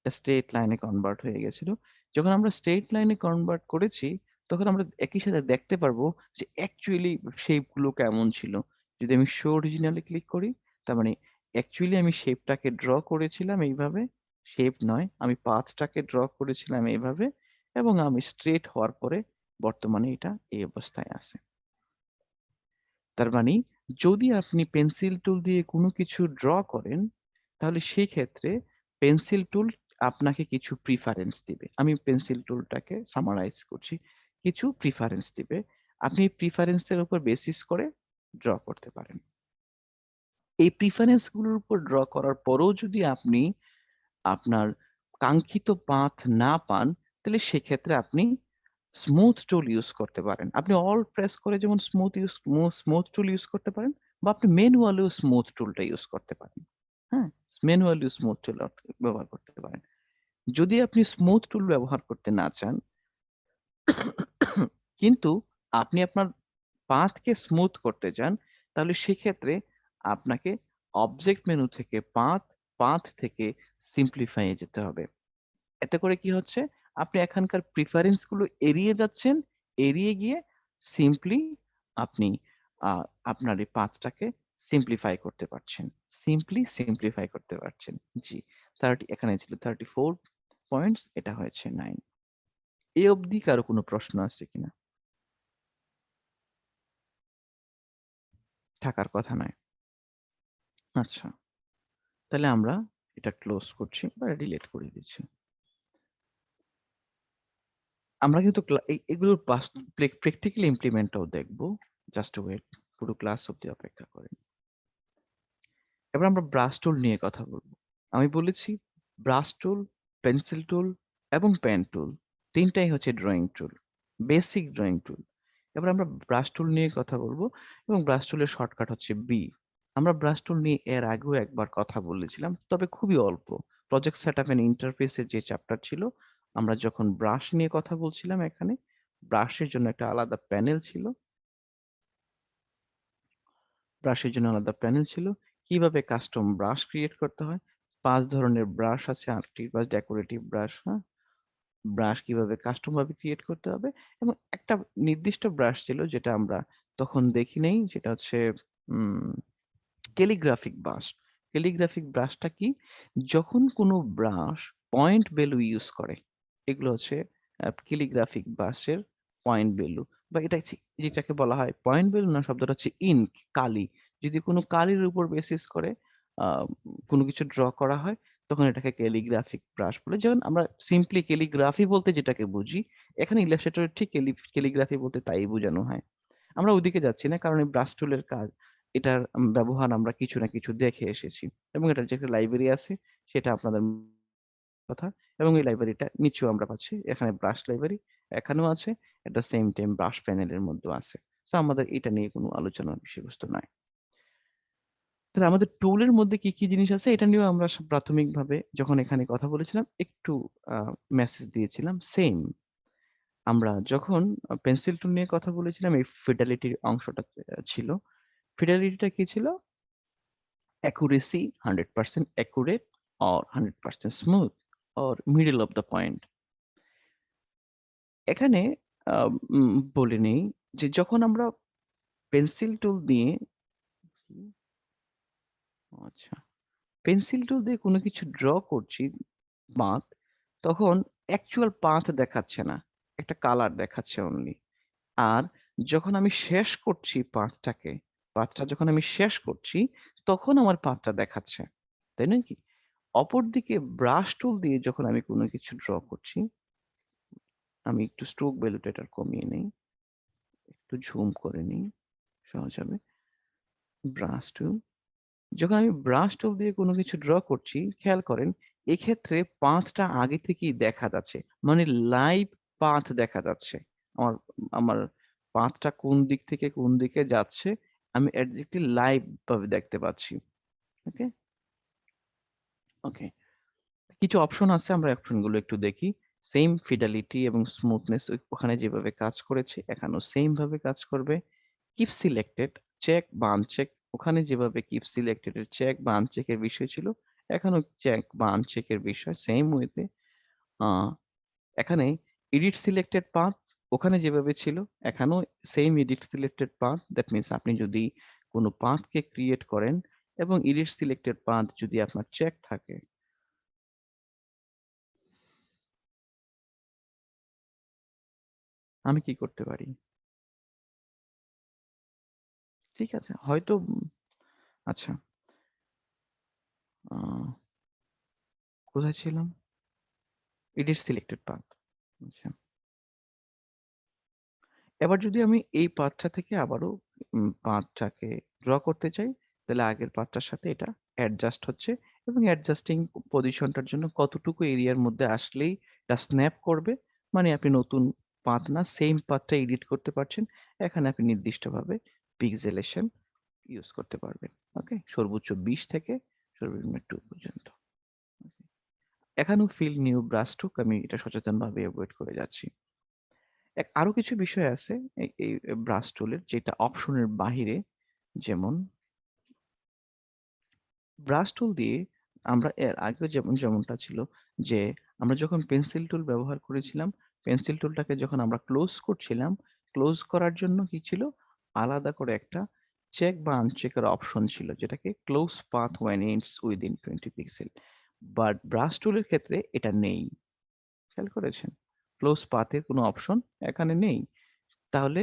এটা স্ট্রেট লাইনে কনভার্ট হয়ে গেছিল। যখন আমরা স্ট্রেট লাইনে কনভার্ট করেছি তখন আমরা একই সাথে দেখতে পারবো যে অ্যাকচুয়ালি শেপ গুলো কেমন ছিল। যদি আমি শো অরিজিনালি ক্লিক করি তার মানে অ্যাকচুয়ালি আমি শেপটাকে ড্র করেছিলাম এইভাবে, শেপ নয়, আমি পাথটাকে ড্র করেছিলাম এইভাবে, এবং আমি স্ট্রেট হওয়ার পরে বর্তমানে এটা এই অবস্থায় আছে। তার মানে যদি আপনি পেন্সিল টুল দিয়ে কোনো কিছু ড্র করেন তাহলে সেই ক্ষেত্রে পেন্সিল টুল আপনাকে কিছু প্রিফারেন্স দিবে। আমি পেন্সিল টুলটাকে সামারাইজ করছি, কিছু প্রিফারেন্স দিবে। আপনি এই প্রিফারেন্সের উপর বেসিস করে ড্র করতে পারেন। এই প্রিফারেন্স গুলোর উপর ড্র করার পরেও যদি আপনি আপনার কাঙ্ক্ষিত পাথ না পান তাহলে সেক্ষেত্রে আপনি স্মুথ টুল ইউজ করতে পারেন। আপনি অল প্রেস করে যেমন স্মুথ টুল ইউজ করতে পারেন, বা আপনি ম্যানুয়ালিও স্মুথ টুলটা ইউজ করতে পারেন। হ্যাঁ, ম্যানুয়ালিও স্মুথ টুল ব্যবহার করতে পারেন। যদি আপনি স্মুথ টুল ব্যবহার করতে না চান কিন্তু আপনি আপনার পাথকে স্মুথ করতে চান তাহলে সেক্ষেত্রে আপনাকে অবজেক্ট মেনু থেকে পাথ থেকে সিম্পলিফাই এ যেতে হবে। এতে করে কি হচ্ছে? আপনি এখানকার প্রিফারেন্স গুলো এড়িয়ে যাচ্ছেন। এড়িয়ে গিয়ে সিম্পলি আপনি আ আপনার এই পাথটাকে সিম্পলিফাই করতে পারছেন। সিম্পলিফাই করতে পারছেন। জি। 30 এখানে ছিল 34 পয়েন্টস, এটা হয়েছে 9। এ অবধি কারো কোনো প্রশ্ন আছে কিনা? থাকার কথা নয়। আচ্ছা। তাহলে আমরা এটা ক্লোজ করছি বা ডিলিট করে দিচ্ছি। আমরা কিন্তু এগুলোর প্র্যাকটিক্যাল ইমপ্লিমেন্টটাও দেখব। Just wait. পুরো ক্লাস অব্দি অপেক্ষা করেন। এবার আমরা ব্রাশ টুল নিয়ে কথা বলব। আমি বলেছি ব্রাশ টুল, পেন্সিল টুল এবং পেন টুল ৩ টাই হচ্ছে ড্রইং টুল। বেসিক ড্রইং টুল। এবার আমরা ব্রাশ টুল নিয়ে কথা বলব এবং ব্রাশ টুলের শর্টকাট হচ্ছে বি। আমরা ব্রাশ টুল নিয়ে এর আগেও একবার কথা বলেছিলাম, তবে খুবই অল্প। প্রজেক্ট সেটআপ অ্যান্ড ইন্টারফেস এর যে চ্যাপ্টার ছিল, আমরা যখন ব্রাশ নিয়ে কথা বলছিলাম এখানে, ব্রাশের জন্য একটা আলাদা প্যানেল ছিল। ব্রাশের জন্য আলাদা প্যানেল ছিল। কিভাবে কাস্টম ব্রাশ ক্রিয়েট করতে হয়। ৫ ধরনের ব্রাশ আছে, আর্টিক ব্রাশ, ডেকোরেটিভ ব্রাশ, হ্যাঁ? ব্রাশ কিভাবে কাস্টম ভাবে ক্রিয়েট করতে হবে এবং একটা নির্দিষ্ট ব্রাশ ছিল যেটা আমরা তখন দেখি নাই, সেটা হচ্ছে উম ক্যালিগ্রাফিক ব্রাশ। ক্যালিগ্রাফিক ব্রাশটা কি? যখন কোনো ব্রাশ পয়েন্ট ভ্যালু ইউজ করে, এগুলো হচ্ছে ক্যালিগ্রাফিক ব্রাশের পয়েন্ট ভ্যালু, বা এটা যেটাকে বলা হয় পয়েন্ট ভ্যালু না, শব্দটা হচ্ছে ইঙ্ক, কালি। যদি কোনো কালির উপর বেসিস করে আ কোনো কিছু ড্র করা হয়, তখন এটাকে ক্যালিগ্রাফিক ব্রাশ বলে। যেমন আমরা সিম্পলি ক্যালিগ্রাফি বলতে যেটাকে বুঝি, এখানে ইলাস্ট্রেটরে ঠিক ক্যালিগ্রাফি বলতে তাই বোঝানো হয়। আমরা ওদিকে যাচ্ছি না, কারণ এই ব্রাশ টুলের কাজ, এটার ব্যবহার আমরা কিছু না কিছু দেখে এসেছি এবং এটার যে একটা লাইব্রেরি আছে সেটা আপনাদের কথা, এবং এই লাইব্রেরিটা নিচেও আমরা পাচ্ছি। এখানে ব্রাশ লাইব্রেরি এখানেও আছে, at the same time brush প্যানেলের মধ্যেও আছে। সো আমাদের এটা নিয়ে কোনো আলোচনার বিষয়বস্তু নয়। তাহলে আমাদের টুলের মধ্যে কি, কি জিনিস আছে এটা নিয়েও আমরা প্রাথমিকভাবে যখন এখানে কথা বলেছিলাম একটু আ মেসেজ দিয়েছিলাম। সেইম আমরা যখন পেন্সিল টুল নিয়ে কথা বলেছিলাম, এই ফিডেলিটির অংশটা ছিল। ফিডেলিটিটা কি ছিল? accuracy 100% accurate or 100% smooth or middle of the point. এখানে আ বলে নেই যে যখন আমরা পেন্সিল টুল দিয়ে আচ্ছা, পেন্সিল টুল দিয়ে কোনো কিছু ড্র করছি বাঁক, তখন অ্যাকচুয়াল পাথ দেখাচ্ছে না। একটা কালার দেখাচ্ছে অনলি। আর যখন আমি শেষ করছি পাথটা যখন আমি শেষ করছি, তখন আমার পাথটা দেখাচ্ছে। তাই নয় কি? অপরদিকে ব্রাশ টুল দিয়ে যখন আমি কোনো কিছু ড্র করছি, আমি একটু স্ট্রোক ভ্যালুটা এটার কমিয়ে নেই। একটু ঝুম করে নিই, সহজ হবে। ব্রাশ টুল। যখন আমি ব্রাশ টুল দিয়ে কোনো কিছু ড্র করছি, খেয়াল করেন এক্ষেত্রে পাথটা আগে থেকেই দেখা যাচ্ছে। মানে লাইভ পাথ দেখা যাচ্ছে। আমার আমার পাথটা কোন দিক থেকে কোন দিকে যাচ্ছে, আমি এক্সাক্টলি লাইভ ভাবে দেখতে পাচ্ছি। ওকে? ওকে। কিছু অপশন আছে, আমরা অপশন গুলো একটু দেখি। সেইম ফিডেলিটি এবং স্মুথনেস ওখানে যেভাবে কাজ করেছে এখানেও সেইম ভাবে কাজ করবে। কিপ সিলেক্টেড, চেক বা আনচেক, ওখানে যেভাবে কিপ সিলেক্টেড এর চেক বা আনচেক এর বিষয় ছিল, এখানেও চেক বা আনচেক এর বিষয় সেম ওয়েতে। আ এখানে এডিট সিলেক্টেড পাথ, ওখানে যেভাবে ছিল এখানেও same edit selected path. That means আপনি যদি কোনো পাথকে ক্রিয়েট করেন এবং এডিট সিলেক্টেড পাথ যদি আপনার চেক থাকে, আমি কি করতে পারি? ঠিক আছে। হয়তো আচ্ছা, আ কোথায় ছিলাম? Edit selected path. আচ্ছা। এবার যদি আমি এই পাথটা থেকে আবারও পাথটাকে ড্র করতে চাই, তাহলে আগের পাথটার সাথে এটা অ্যাডজাস্ট হচ্ছে এবং অ্যাডজাস্টিং পজিশনটার জন্য কতটুকু এরিয়ার মধ্যে আসলেই এটা স্ন্যাপ করবে। মানে আপনি নতুন পাথ না, সেইম পাথটা এডিট করতে পারছেন। এখানে আপনি নির্দিষ্টভাবে পিক্সেলেশন ইউজ করতে পারবেন। ওকে? সর্বোচ্চ ২০ থেকে সর্বনিম্ন ২ পর্যন্ত। এখানেও ফিল নিউ ব্রাশ স্ট্রোক আমি এটা সচেতনভাবে এভয়েড করে যাচ্ছি। আরো কিছু বিষয় আছে এই ব্রাশ টুলের যেটা অপশনের বাহিরে, যেমন ব্রাশ টুল দিয়ে আমরা এর আগেও যেমনটা ছিল যে আমরা যখন পেন্সিল টুল ব্যবহার করেছিলাম, পেন্সিল টুলটাকে যখন আমরা ক্লোজ করছিলাম, ক্লোজ করার জন্য কি ছিল? আলাদা করে একটা চেক বা আনচেক এর অপশন ছিল যেটাকে close path when it's within 20 pixel. But brush টুলের ক্ষেত্রে এটা নেই। খেয়াল করেছেন? ক্লোজ পাথ এর কোনো অপশন এখানে নেই। তাহলে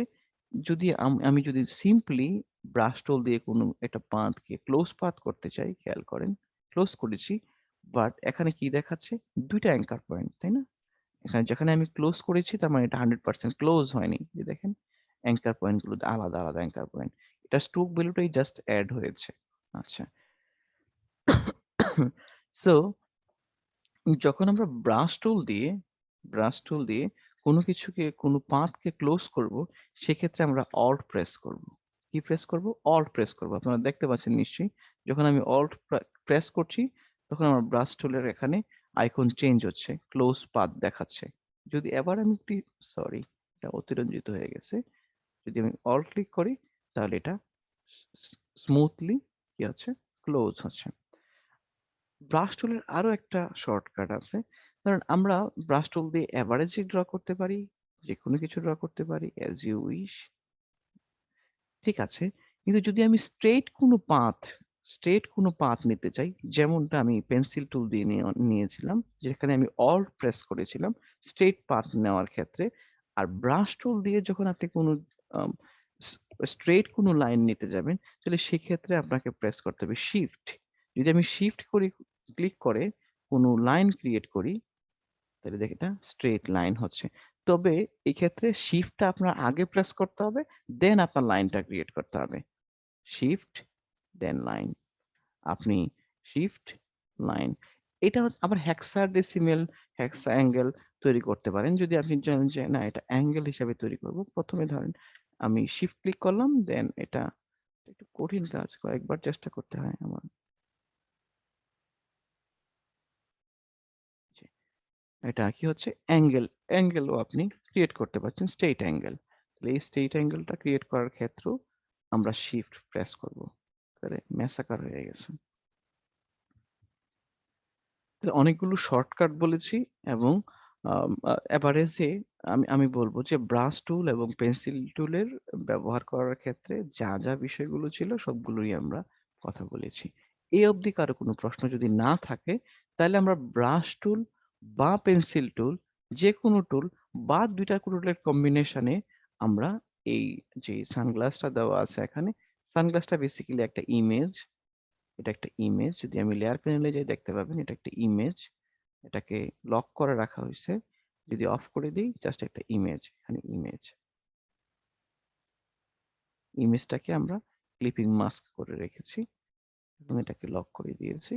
যদি আমি যদি সিম্পলি ব্রাশ টুল দিয়ে কোনো একটা পাথকে ক্লোজ পাথ করতে চাই, খেয়াল করেন, ক্লোজ করেছি। বাট এখানে কি দেখাচ্ছে? ২ টা অ্যাঙ্কার পয়েন্ট, তাই না? এখানে যেখানে আমি ক্লোজ করেছি তার মানে এটা 100% ক্লোজ হয়নি। যে দেখেন অ্যাঙ্কার পয়েন্ট গুলো আলাদা, আলাদা অ্যাঙ্কার পয়েন্ট। এটা স্ট্রোক ভ্যালুটাই জাস্ট এড হয়েছে। আচ্ছা। সো যখন আমরা ব্রাশ টুল দিয়ে কোনো কিছুকে কোনো পাথকে ক্লোজ করব, সেক্ষেত্রে আমরা অল্ট প্রেস করব। কি প্রেস করব? অল্ট প্রেস করব। আপনারা দেখতে পাচ্ছেন নিশ্চয়ই। যখন আমি অল্ট প্রেস করছি, তখন আমার ব্রাশ টুলের এখানে আইকন চেঞ্জ হচ্ছে। ক্লোজ পাথ দেখাচ্ছে। যদি এবার আমি একটি সরি, এটা অতিরঞ্জিত হয়ে গেছে। যদি আমি অল্ট ক্লিক করি, তাহলে এটা স্মুথলি কি হচ্ছে? ক্লোজ হচ্ছে। ব্রাশ টুলের আরো একটা শর্টকাট আছে। কারণ আমরা ব্রাশ টুল দিয়ে এভারেজে ড্র করতে পারি, যেকোনো কিছু ড্র করতে পারি as you wish। ঠিক আছে? কিন্তু যদি আমি স্ট্রেইট কোনো পাথ নিতে চাই, যেমনটা আমি পেন্সিল টুল দিয়ে নিয়েছিলাম, যেখানে আমি অল্ট প্রেস করেছিলাম স্ট্রেইট পাথ নেওয়ার ক্ষেত্রে। আর ব্রাশ টুল দিয়ে যখন আপনি কোনো আম স স্ট্রেইট কোনো লাইন নিতে যাবেন, তাহলে সেক্ষেত্রে আপনাকে প্রেস করতে হবে শিফট। যদি আমি শিফট করি, ক্লিক করে কোনো লাইন ক্রিয়েট করি, তাহলে দেখি এটা স্ট্রেইট লাইন হচ্ছে। তবে এক্ষেত্রে শিফটটা আপনার আগে প্রেস করতে হবে, দেন আপনার লাইনটা ক্রিয়েট করতে হবে। শিফট, দেন লাইন। আপনি শিফট, লাইন। এটা আবার হেক্সাডেসিমেল, হেক্সা অ্যাঙ্গেল তৈরি করতে পারেন। যদি আপনি জানেন যে না এটা অ্যাঙ্গেল হিসাবে তৈরি করব। ১ম এ ধরেন আমি শিফট ক্লিক করলাম, দেন এটা একটু কঠিন কাজ, কয়েকবার চেষ্টা করতে হয় আমার। জি। এটা কি হচ্ছে অ্যাঙ্গেলও আপনি ক্রিয়েট করতে পারছেন স্ট্রেইট অ্যাঙ্গেল। তাহলে এই স্ট্রেইট অ্যাঙ্গেলটা ক্রিয়েট করার ক্ষেত্রেও আমরা শিফট প্রেস করব। তাহলে ম্যাসাকার হয়ে গেছে। তাহলে অনেকগুলো শর্টকাট বলেছি এবং এভারেজে আমি আমি বলব যে ব্রাশ টুল এবং পেন্সিল টুলের ব্যবহার করার ক্ষেত্রে যা বিষয়গুলো ছিল সবগুলোই আমরা কথা বলেছি। এ অবধি কারো কোনো প্রশ্ন যদি না থাকে, তাহলে আমরা ব্রাশ টুল বা পেন্সিল টুল, যেকোনো টুল বা ২ টা টুলের কম্বিনেশনে আমরা এই যে সানগ্লাসটা দেওয়া আছে এখানে, সানগ্লাসটা বেসিক্যালি একটা ইমেজ। এটা একটা ইমেজ। যদি আমি লেয়ার প্যানেলে যাই দেখতে পাবেন এটা একটা ইমেজ। এটাকে লক করে রাখা হইছে। যদি অফ করে দেই জাস্ট একটা ইমেজ। এখানে ইমেজ। ইমেজটাকে আমরা ক্লিপিং মাস্ক করে রেখেছি এবং এটাকে লক করে দিয়েছি।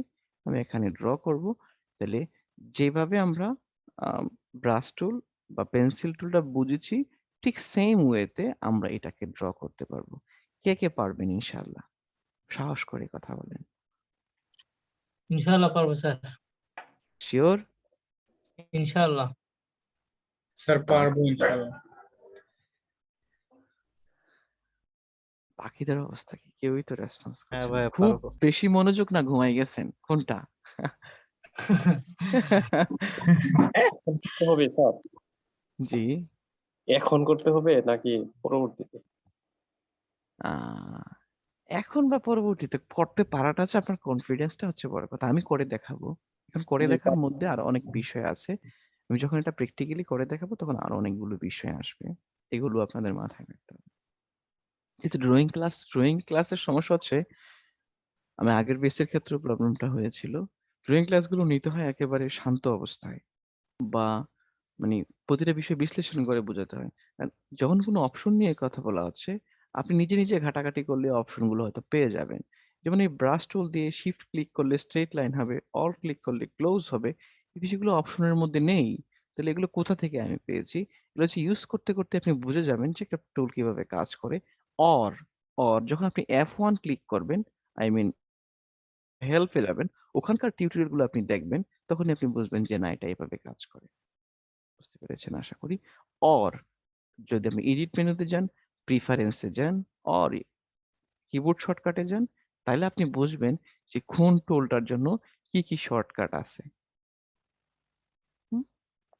আমি এখানে ড্র করব। তাহলে যেভাবে আমরা আম ব্রাশ টুল বা পেন্সিল টুলটা বুঝেছি, ঠিক সেইম ওয়েতে আমরা এটাকে ড্র করতে পারব। কে পারবেন ইনশাআল্লাহ? সাহস করে কথা বলেন। ইনশাআল্লাহ পারবো স্যার। সিউর? ইনশাআল্লাহ। স্যার পারবো ইনশাআল্লাহ। পাখিদের অবস্থা কি? কেউই তো রেসপন্স হ্যাঁ করছে না। ভাইয়া খুব পারবো। বেশি মনোযোগ না ঘুমায় গেছেন? কোনটা? এখন করতে হবে স্যার? জি। এখন করতে হবে নাকি পরবর্তীতে? আ এখন বা পরবর্তীতে করতে পারাটা হচ্ছে আপনার কনফিডেন্সটা হচ্ছে বড় কথা। আমি করে দেখাবো। এখন করে জি দেখার মধ্যে আরো অনেক বিষয় আছে। আমি যখন এটা প্র্যাকটিক্যালি করে দেখাবো তখন আরো অনেকগুলো বিষয় আসবে। এগুলো আপনাদের মাথায় রাখতে হবে। যেহেতু ড্রয়িং ক্লাসের সমস্যা হচ্ছে আমি আগের বেসের ক্ষেত্রেও প্রবলেমটা হয়েছিল। ড্রয়িং ক্লাসগুলো নিতে হয় একেবারে শান্ত অবস্থায়। বা মানে প্রতিটা বিষয় বিশ্লেষণ করে বোঝাতে হয়। যখন কোনো অপশন নিয়ে কথা বলা হচ্ছে, আপনি নিজে ঘাটাঘাটি করলে অপশনগুলো হয়তো পেয়ে যাবেন। যেমন এই ব্রাশ টুল দিয়ে শিফট ক্লিক করলে স্ট্রেইট লাইন হবে, অল্ট ক্লিক করলে ক্লোজ হবে। এই বিষয়গুলো অপশনের মধ্যে নেই। তাহলে এগুলো কোথা থেকে আমি পেয়েছি? এগুলো হচ্ছে ইউজ করতে আপনি বুঝে যাবেন যে একটা টুল কিভাবে কাজ করে। অর, যখন আপনি F1 ক্লিক করবেন, I mean হেল্প এ যাবেন, ওখানকার টিউটোরিয়াল গুলো আপনি দেখবেন, তখনই আপনি বুঝবেন যে না এটা এভাবে কাজ করে। বুঝতে পেরেছেন আশা করি। অর যদি আপনি এডিট মেনুতে যান, প্রিফারেন্স এ যান, অর কিবোর্ড শর্টকাটে যান, তাইলে আপনি বুঝবেন যে কোন টুলটার জন্য কি, কি শর্টকাট আছে। হুম?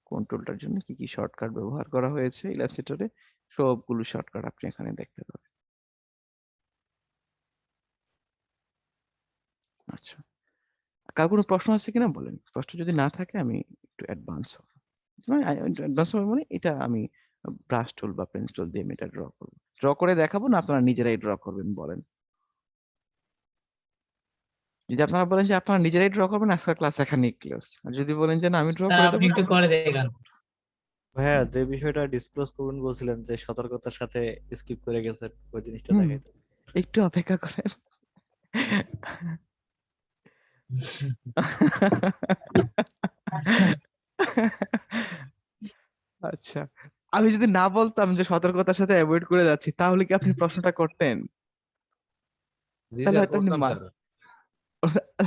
কোন টুলটার জন্য কি, কি শর্টকাট ব্যবহার করা হয়েছে ইলাস্ট্রেটরে, সবগুলো শর্টকাট আপনি এখানে দেখতে পাবেন। আচ্ছা। কারো কোনো প্রশ্ন আছে কিনা বলেন? প্রশ্ন যদি না থাকে আমি একটু অ্যাডভান্স হব। অ্যাডভান্স হব মানে এটা আমি ব্রাশ টুল বা পেন টুল দিয়ে আমি এটা ড্র করব। ড্র করে দেখাবো না আপনারা নিজেরাই ড্র করবেন বলেন? যদি আপনারা বলেন যে আপনারা নিজেরাই ড্র করবেন, আজকের ক্লাস এখানেই ক্লোজ। আর যদি বলেন যে না আমি ড্র তা করে আপনি দেবো একটু করে দেখান। ভাইয়া যে বিষয়টা ডিসক্লোজ করবেন বলছিলেন যে সতর্কতার সাথে স্কিপ করে গেছেন ওই জিনিসটা হুম, দেখাইতে। একটু অপেক্ষা করেন। আচ্ছা। আমি যদি না বলতাম যে সতর্কতার সাথে এভয়েড করে যাচ্ছি, তাহলে কি আপনি প্রশ্নটা করতেন? জি তাহলে স্যার, হয়তো আপনি করতাম স্যার।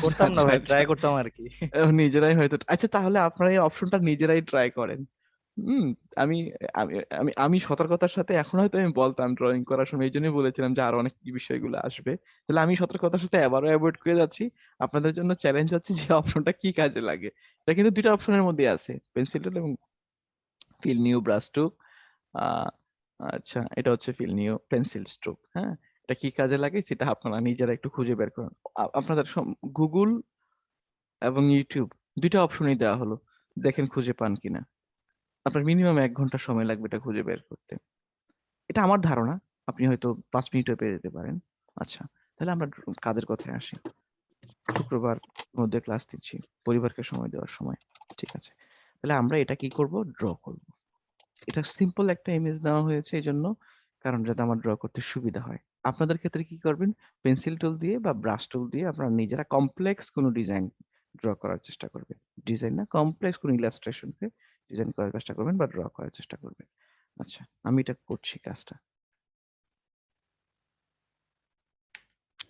করতাম না আচ্ছা, ভাই, আচ্ছা। ট্রাই করতাম আর কি। নিজেরাই হয়তো আচ্ছা তাহলে আপনারা এই অপশনটা নিজেরাই ট্রাই করেন। হুম? আমি আমি আমি আমি সতর্কতার সাথে এখন হয়তো আমি বলতাম ড্রইং করার সময় এইজন্যই বলেছিলাম যে আরো অনেক কি বিষয়গুলো আসবে। তাহলে আমি সতর্কতার সাথে আবারও এভয়েড করে যাচ্ছি। আপনাদের জন্য চ্যালেঞ্জ হচ্ছে যে অপশনটা কি কাজে লাগে। এটা কিন্তু ২ টা অপশনের মধ্যেই আছে। পেন্সিল টুল এবং ফিল নিউ ব্রাশ স্ট্রোক। আ আচ্ছা এটা হচ্ছে ফিল নিউ পেন্সিল স্ট্রোক। হ্যাঁ? এটা কি কাজে লাগে সেটা আপনারা নিজেরা একটু খুঁজে বের করুন। আপনাদের Google এবং YouTube ২ টা অপশনই দেওয়া হলো। দেখেন খুঁজে পান কিনা। আপনার মিনিমাম ১ ঘন্টা সময় লাগবে এটা খুঁজে বের করতে। এটা আমার ধারণা। আপনি হয়তো ৫ মিনিটেও পেয়ে যেতে পারেন। আচ্ছা, তাহলে আমরা কাজের কথায় আসি। শুক্রবার মধ্যে ক্লাস দিচ্ছি। পরিবারকে সময় দেওয়ার সময়। ঠিক আছে। তাহলে আমরা এটা কি করব? ড্র করব। এটা সিম্পল একটা ইমেজ নেওয়া হয়েছে এজন্য, কারণ যাতে আমার ড্র করতে সুবিধা হয়। আপনাদের ক্ষেত্রে কি করবেন? পেন্সিল টুল দিয়ে বা ব্রাশ টুল দিয়ে আপনারা নিজেরা কমপ্লেক্স কোনো ডিজাইন ড্র করার চেষ্টা করবেন। ডিজাইন না, কমপ্লেক্স কোনো ইলাস্ট্রেশনকে ডিজাইন করার চেষ্টা করবেন বা ড্র করার চেষ্টা করবেন। আচ্ছা, আমি এটা করছি কাজটা।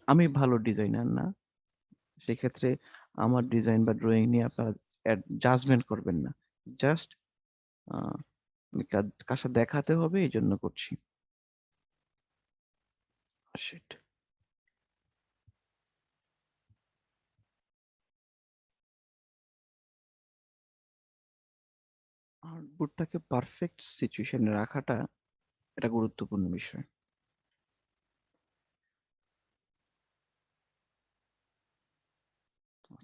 আমি ভালো ডিজাইনার না। সেক্ষেত্রে আমার ডিজাইন বা ড্রইং নিয়ে আপনারা জাজমেন্ট করবেন না। জাস্ট আ আমি কাজটা দেখাতে হবে এজন্য করছি। শিট! আউটপুটটাকে পারফেক্ট সিচুয়েশন এ রাখাটা এটা গুরুত্বপূর্ণ বিষয়। ওকে।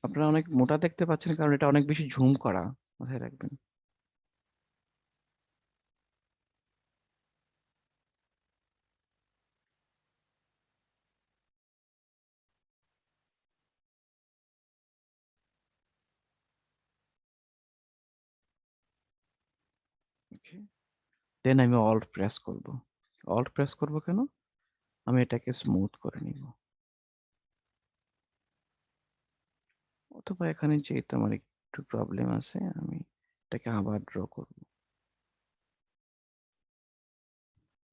আপনারা অনেক মোটা দেখতে পাচ্ছেন কারণ এটা অনেক বেশি ঝুম করা। মাথায় রাখবেন। ওকে। দেন আমি অল্ট প্রেস করব। অল্ট প্রেস করব কেন? আমি এটাকে স্মুথ করে নিব। অথবা এখানে যেহেতু আমার একটু প্রবলেম আছে আমি এটাকে আবার ড্র করব।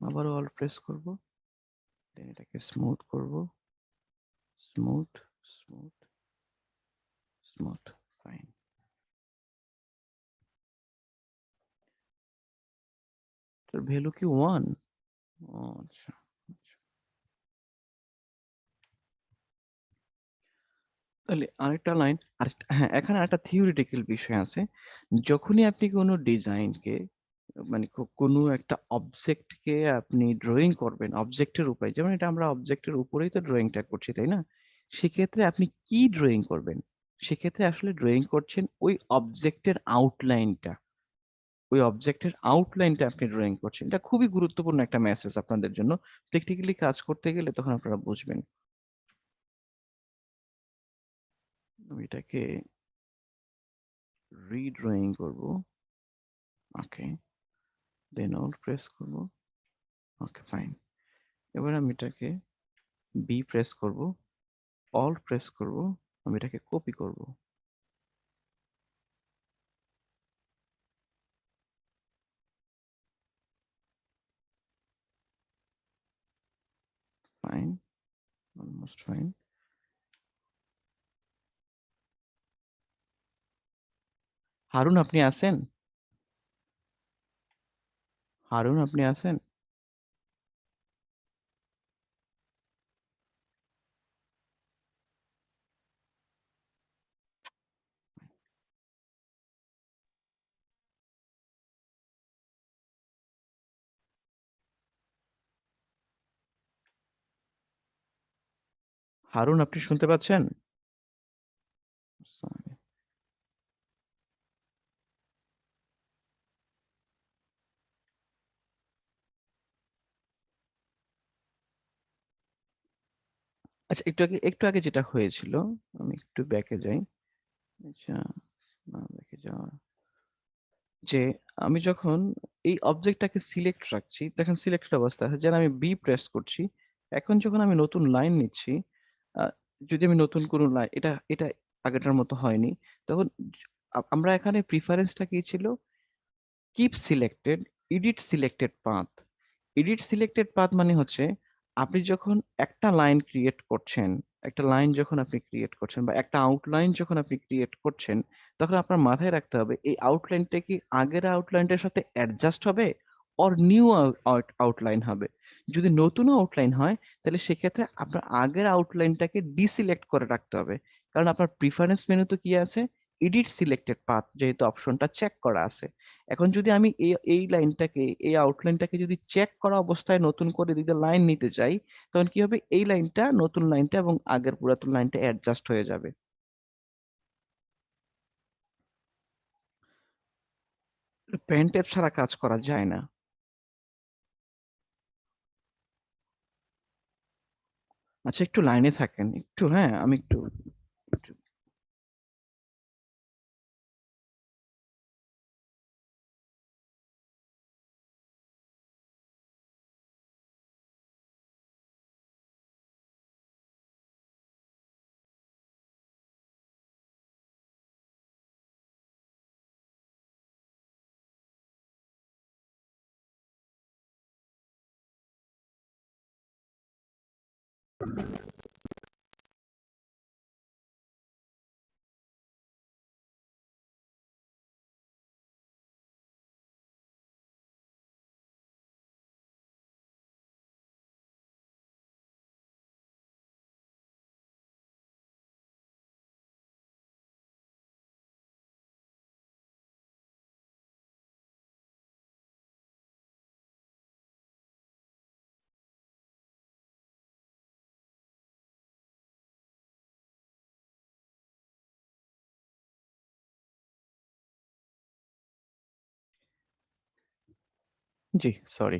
আবারও অল্ট প্রেস করব। দেন এটাকে স্মুথ করব। Smooth, smooth, smooth. ফাইন। এটার ভ্যালু কি 1? ও আচ্ছা। আচ্ছা। তাহলে আরেকটা লাইন হ্যাঁ, এখানে আরেকটা থিওরিটিক্যাল বিষয় আছে। যখনই আপনি কোনো ডিজাইনকে মানে কোনো একটা অবজেক্টকে আপনি ড্রইং করবেন অবজেক্টের উপরে, যেমন এটা আমরা অবজেক্টের উপরেই তো ড্রইংটা করছি, তাই না? সেক্ষেত্রে আপনি কি ড্রইং করবেন? সেক্ষেত্রে আসলে ড্রইং করছেন ওই অবজেক্টের আউটলাইনটা। ওই অবজেক্টের আউটলাইনটা আপনি ড্রইং করছেন। এটা খুবই গুরুত্বপূর্ণ একটা মেসেজ আপনাদের জন্য। প্র্যাকটিক্যালি কাজ করতে গেলে তখন আপনারা বুঝবেন। আমি এটাকে রিড্রয়িং করব। ওকে। দেন অল্ট প্রেস করব। Okay fine. এবার আমি এটাকে বি প্রেস করব, অল্ট প্রেস করব, আমি এটাকে কপি করব। Fine, almost fine. হারুন আপনি আছেন? হারুন, আপনি আছেন? হারুন, আপনি শুনতে পাচ্ছেন? Sorry. আচ্ছা, একটু আগে যেটা হয়েছিল, আমি একটু ব্যাকে যাই। আচ্ছা, না ব্যাকে যাওয়া, যে আমি যখন এই অবজেক্টটাকে সিলেক্ট রাখছি, তখন সিলেক্টেড অবস্থা আছে, যেন আমি বি প্রেস করছি। এখন যখন আমি নতুন লাইন নিচ্ছি, আহ, যদি আমি নতুন কোনো লাইন, এটা এটা আগেরটার মতো হয়নি, তখন আমরা এখানে প্রিফারেন্সটা কি ছিল? Keep selected, edit selected path. Edit selected path মানে হচ্ছে, আপনি যখন একটা লাইন ক্রিয়েট করছেন, একটা লাইন যখন আপনি ক্রিয়েট করছেন বা একটা আউটলাইন যখন আপনি ক্রিয়েট করছেন, তখন আপনার মাথায় রাখতে হবে এই আউটলাইনটা কি আগের আউটলাইনটার সাথে অ্যাডজাস্ট হবে অর নিউ আউটলাইন হবে। যদি নতুন আউটলাইন হয়, তাহলে সেক্ষেত্রে আপনার আগের আউটলাইনটাকে ডিসিলেক্ট করে রাখতে হবে। কারণ আপনার প্রিফারেন্স মেনুতে কি আছে? এডিট সিলেক্টেড পাথ যেহেতু অপশনটা চেক করা আছে। এখন যদি আমি এই লাইনটাকে, এই আউটলাইনটাকে যদি চেক করা অবস্থায় নতুন করে দিতে লাইন নিতে চাই, তখন কি হবে? এই লাইনটা, নতুন লাইনটা এবং আগের পুরাতন লাইনটা অ্যাডজাস্ট হয়ে যাবে। পেন ট্যাব ছাড়া কাজ করা যায় না। আচ্ছা, একটু লাইনে থাকেন একটু, হ্যাঁ, আমি একটু জি, সরি।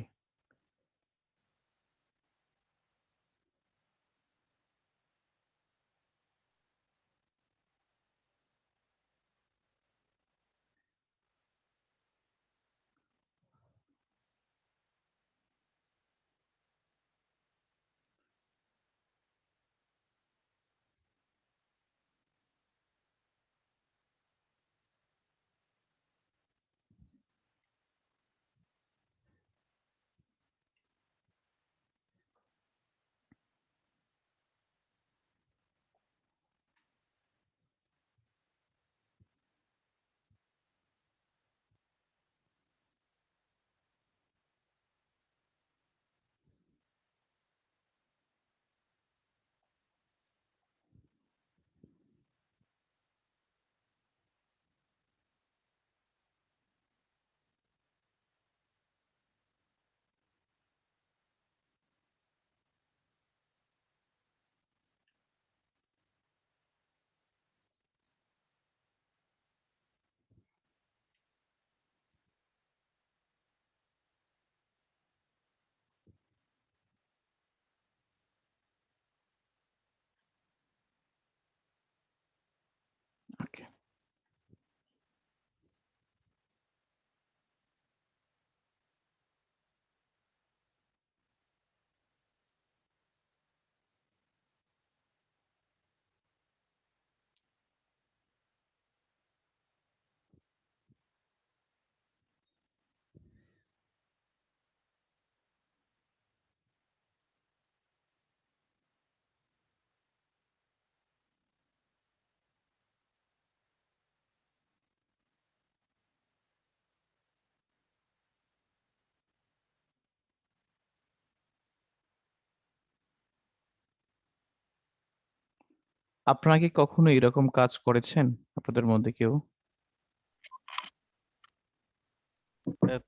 আপনারা কি কখনো এরকম কাজ করেছেন আপনাদের মধ্যে কেউ?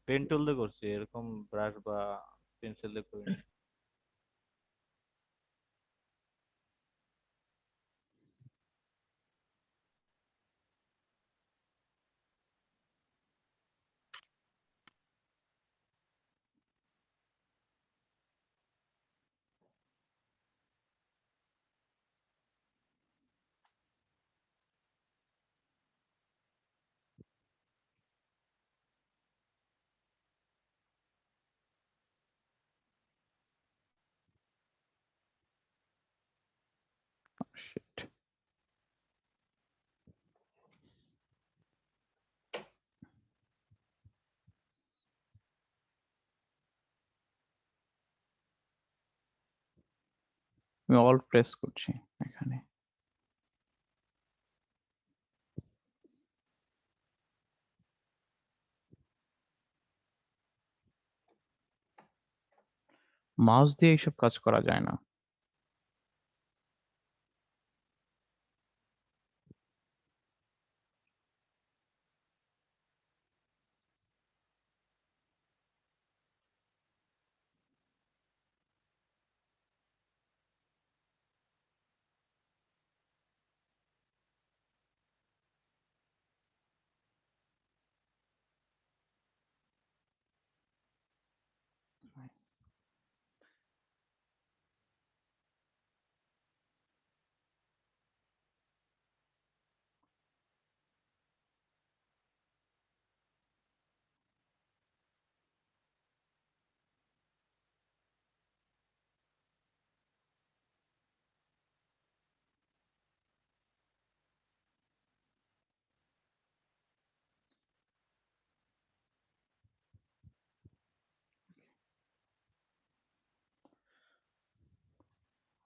পেন টুল দিয়ে করছি, এরকম ব্রাশ বা পেন্সিল দিয়ে করিনি। Shit. আমি অল্ট প্রেস করছি এখানে। মাউস দিয়ে এইসব কাজ করা যায় না।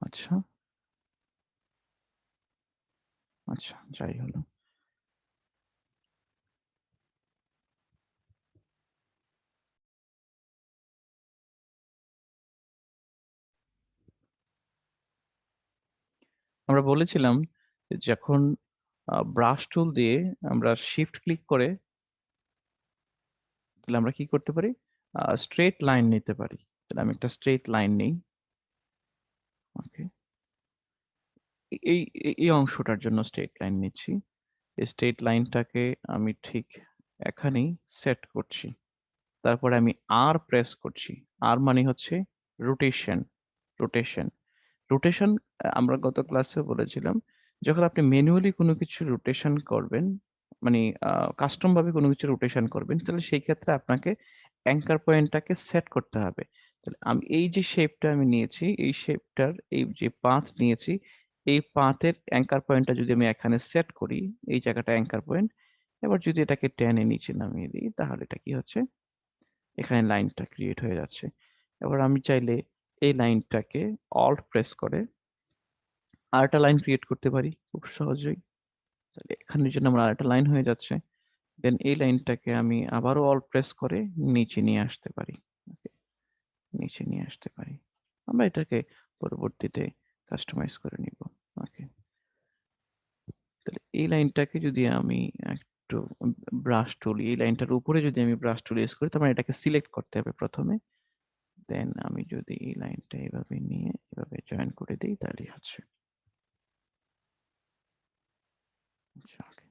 আচ্ছা, আচ্ছা, যাই হলো। আমরা বলেছিলাম যে যখন ব্রাশ টুল দিয়ে আমরা শিফট ক্লিক করে তাহলে আমরা কি করতে পারি? স্ট্রেইট লাইন নিতে পারি। তাহলে আমি একটা স্ট্রেইট লাইন নেই। ওকে। এই অংশটার জন্য স্ট্রেইট লাইন নিচ্ছি। এই স্ট্রেইট লাইনটাকে আমি ঠিক এখানেই সেট করছি। তারপরে আমি আর প্রেস করছি। আর মানে হচ্ছে রোটেশন, রোটেশন। রোটেশন আমরা গত ক্লাসে বলেছিলাম, যখন আপনি ম্যানুয়ালি কোনো কিছু রোটেশন করবেন, মানে কাস্টম ভাবে কোনো কিছু রোটেশন করবেন, তাহলে সেই ক্ষেত্রে আপনাকে অ্যাঙ্কার পয়েন্টটাকে সেট করতে হবে। তাহলে আমি এই যে শেপটা আমি নিয়েছি, এই শেপটার এই যে পাথ নিয়েছি, এই পাথের অ্যাঙ্কার পয়েন্টটা যদি আমি এখানে সেট করি, এই জায়গাটা অ্যাঙ্কার পয়েন্ট। এবার যদি এটাকে টেনে নিচে নামিয়ে দিই, তাহলে এটা কি হচ্ছে? এখানে লাইনটা ক্রিয়েট হয়ে যাচ্ছে। এবার আমি চাইলে এই লাইনটাকে অল্ট প্রেস করে আরেকটা লাইন ক্রিয়েট করতে পারি খুব সহজেই। তাহলে এখানের জন্য আমার আরেকটা লাইন হয়ে যাচ্ছে। দেন এই লাইনটাকে আমি আবারও অল্ট প্রেস করে নিচে নিয়ে আসতে পারি। ওকে, নিচে নিয়ে আসতে পারি। আমরা এটাকে পরবর্তীতে কাস্টমাইজ করে নিব। ওকে। তাহলে এই লাইনটাকে যদি আমি একটু ব্রাশ টুল, এই লাইনটার উপরে যদি আমি ব্রাশ টুল ইউজ করি, তার মানে এটাকে সিলেক্ট করতে হবে প্রথমে। দেন আমি যদি এই লাইনটা এভাবে নিয়ে এভাবে জয়েন করে দিই, তাহলেই হচ্ছে। আচ্ছা, ওকে।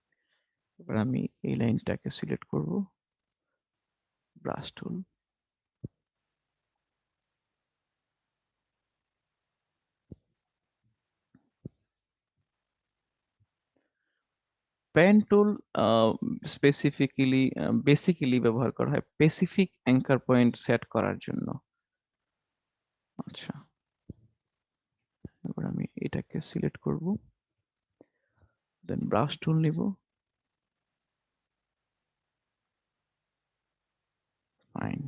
এবার আমি এই লাইনটাকে সিলেক্ট করব, brush tool. Pen tool basically ব্যবহার করা হয় স্পেসিফিক অ্যাঙ্কার পয়েন্ট সেট করার জন্য। আচ্ছা, এবার আমি এটাকে সিলেক্ট করব, দেন ব্রাশ টুল নিব। ফাইন।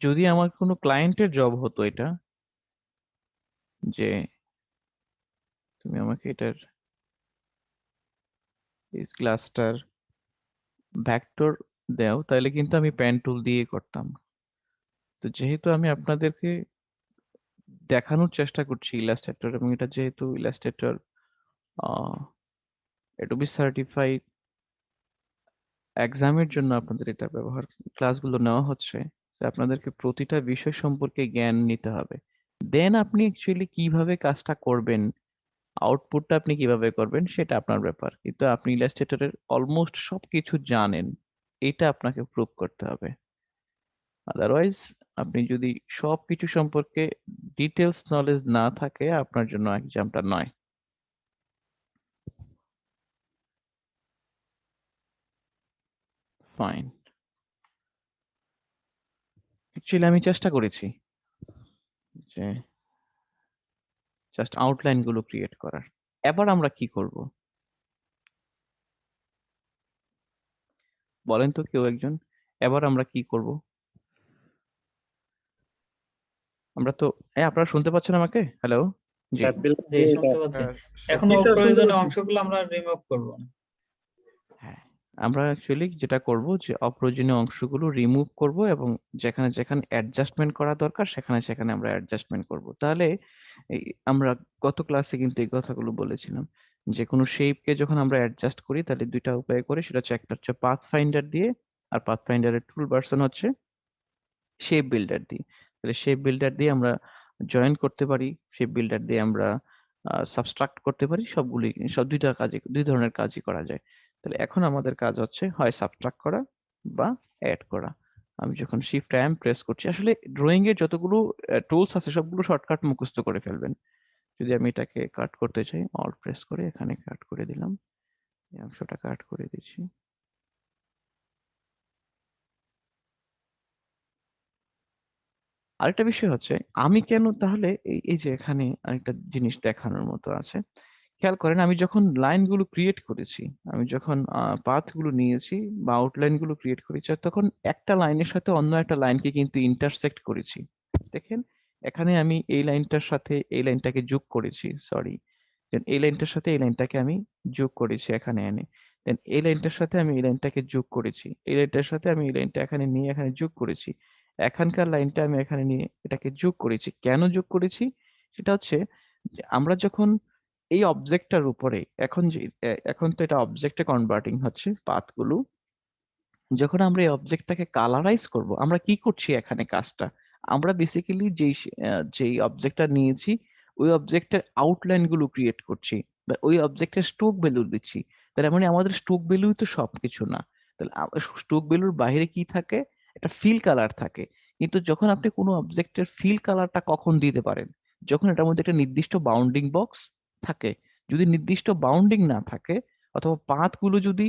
যদি আমার কোনো ক্লায়েন্টের জব হতো এটা, যে তুমি আমাকে এটার এই ক্লাসটার ভেক্টর দাও, তাহলে কিন্তু আমি পেন টুল দিয়ে করতাম। তো যেহেতু আমি আপনাদেরকে দেখানোর চেষ্টা করছি ইলাস্ট্রেটর, এবং এটা যেহেতু ইলাস্ট্রেটর অ্যাডোবি সার্টিফাইড এক্সামের জন্য আপনাদের এটা ব্যবহার ক্লাসগুলো নেওয়া হচ্ছে, তো আপনাদেরকে প্রতিটা বিষয় সম্পর্কে জ্ঞান নিতে হবে। দেন আপনি অ্যাকচুয়ালি কিভাবে কাজটা করবেন, আউটপুটটা আপনি কিভাবে করবেন সেটা আপনার ব্যাপার, কিন্তু আপনি ইলাস্ট্রেটরের অলমোস্ট সবকিছু জানেন, এটা আপনাকে প্রুভ করতে হবে। আদারওয়াইজ আপনি যদি সবকিছু সম্পর্কে ডিটেলস নলেজ না থাকে, আপনার জন্য এক্সামটা নয়। ফাইন। অ্যাকচুয়ালি আমি চেষ্টা করেছি যে জাস্ট আউটলাইন গুলো ক্রিয়েট করার। এবার আমরা কি করব বলেন তো কেউ একজন? এবার আমরা কি করব? আমরা তো আপনারা শুনতে পাচ্ছেন আমাকে? হ্যালো? জি। হ্যাঁ, বিল্লাল জি, ভাই, শুনতে পাচ্ছি। এখন জি স্যার, শুনতে অপ্রয়োজনীয় পাচ্ছি। অংশগুলো আমরা রিমুভ করব। হ্যাঁ, আমরা অ্যাকচুয়ালি যেটা করব যে অপ্রয়োজনীয় অংশগুলো রিমুভ করব, এবং যেখানে যেখানে অ্যাডজাস্টমেন্ট করা দরকার সেখানে সেখানে আমরা অ্যাডজাস্টমেন্ট করব। তাহলে এই আমরা গত ক্লাসে কিন্তু এই কথাগুলো বলেছিলাম যে কোনো শেপকে যখন আমরা অ্যাডজাস্ট করি তাহলে দুইটা উপায় করে, সেটা হচ্ছে একটা হচ্ছে পাথ ফাইন্ডার দিয়ে, আর পাথ ফাইন্ডারের টুল ভার্সন হচ্ছে শেপ বিল্ডার দিয়ে। তাহলে শেপ বিল্ডার দিয়ে আমরা জয়েন করতে পারি, শেপ বিল্ডার দিয়ে আমরা সাবস্ট্রাক্ট করতে পারি, সবগুলি সব দুইটা কাজে দুই ধরনের কাজই করা যায়। তাহলে এখন আমাদের কাজ হচ্ছে হয় সাবট্রাক্ট করা বা অ্যাড করা। আমি যখন শিফট এম প্রেস করছি, আসলে ড্রয়িং এর যতগুলো টুলস আছে সবগুলো শর্টকাট মুখস্থ করে ফেলবেন। যদি আমি এটাকে কাট করতে চাই, অল্ট প্রেস করে এখানে কাট করে দিলাম, এই অংশটা কাট করে দিচ্ছি। আরেকটা বিষয় হচ্ছে, আমি কেন তাহলে এই এই যে এখানে আরেকটা জিনিস দেখানোর মতো আছে। খেয়াল করেন, আমি যখন লাইনগুলো ক্রিয়েট করেছি, আমি যখন পাথগুলো নিয়েছি বা আউটলাইন গুলো ক্রিয়েট করেছি, আর তখন একটা লাইনের সাথে অন্য একটা লাইনকে কিন্তু ইন্টারসেক্ট করেছি। দেখেন, এখানে আমি এই লাইনটার সাথে এই লাইনটাকে যোগ করেছি, সরি, দেন এই লাইনটার সাথে এই লাইনটাকে আমি যোগ করেছি এখানে এনে, দেন এই লাইনটার সাথে আমি এই লাইনটাকে যোগ করেছি, এই লাইনটার সাথে আমি এই লাইনটা এখানে নিয়ে এখানে যোগ করেছি, এখানকার লাইনটা আমি এখানে নিয়ে এটাকে যোগ করেছি। কেন যোগ করেছি? সেটা হচ্ছে যে আমরা যখন এই অবজেক্টটার উপরে এখন যে এখন তো এটা অবজেক্টে কনভার্টিং হচ্ছে পাথগুলো, যখন আমরা এই অবজেক্টটাকে কালারাইজ করব, আমরা কি করছি এখানে কাজটা? আমরা বেসিক্যালি যেই অবজেক্টটা নিয়েছি ওই অবজেক্টের আউটলাইন গুলো ক্রিয়েট করছি, বা ওই অবজেক্টের স্ট্রোক ভ্যালু দিচ্ছি। তাহলে মানে আমাদের স্ট্রোক ভ্যালুই তো সবকিছু না। তাহলে স্ট্রোক ভ্যালুর বাইরে কি থাকে? একটা ফিল কালার থাকে। কিন্তু যখন আপনি কোনো অবজেক্টের ফিল কালারটা কখন দিতে পারেন? যখন এটার মধ্যে একটা নির্দিষ্ট বাউন্ডিং বক্স থাকে। যদি নির্দিষ্ট বাউন্ডিং না থাকে, অথবা পাথ গুলো যদি,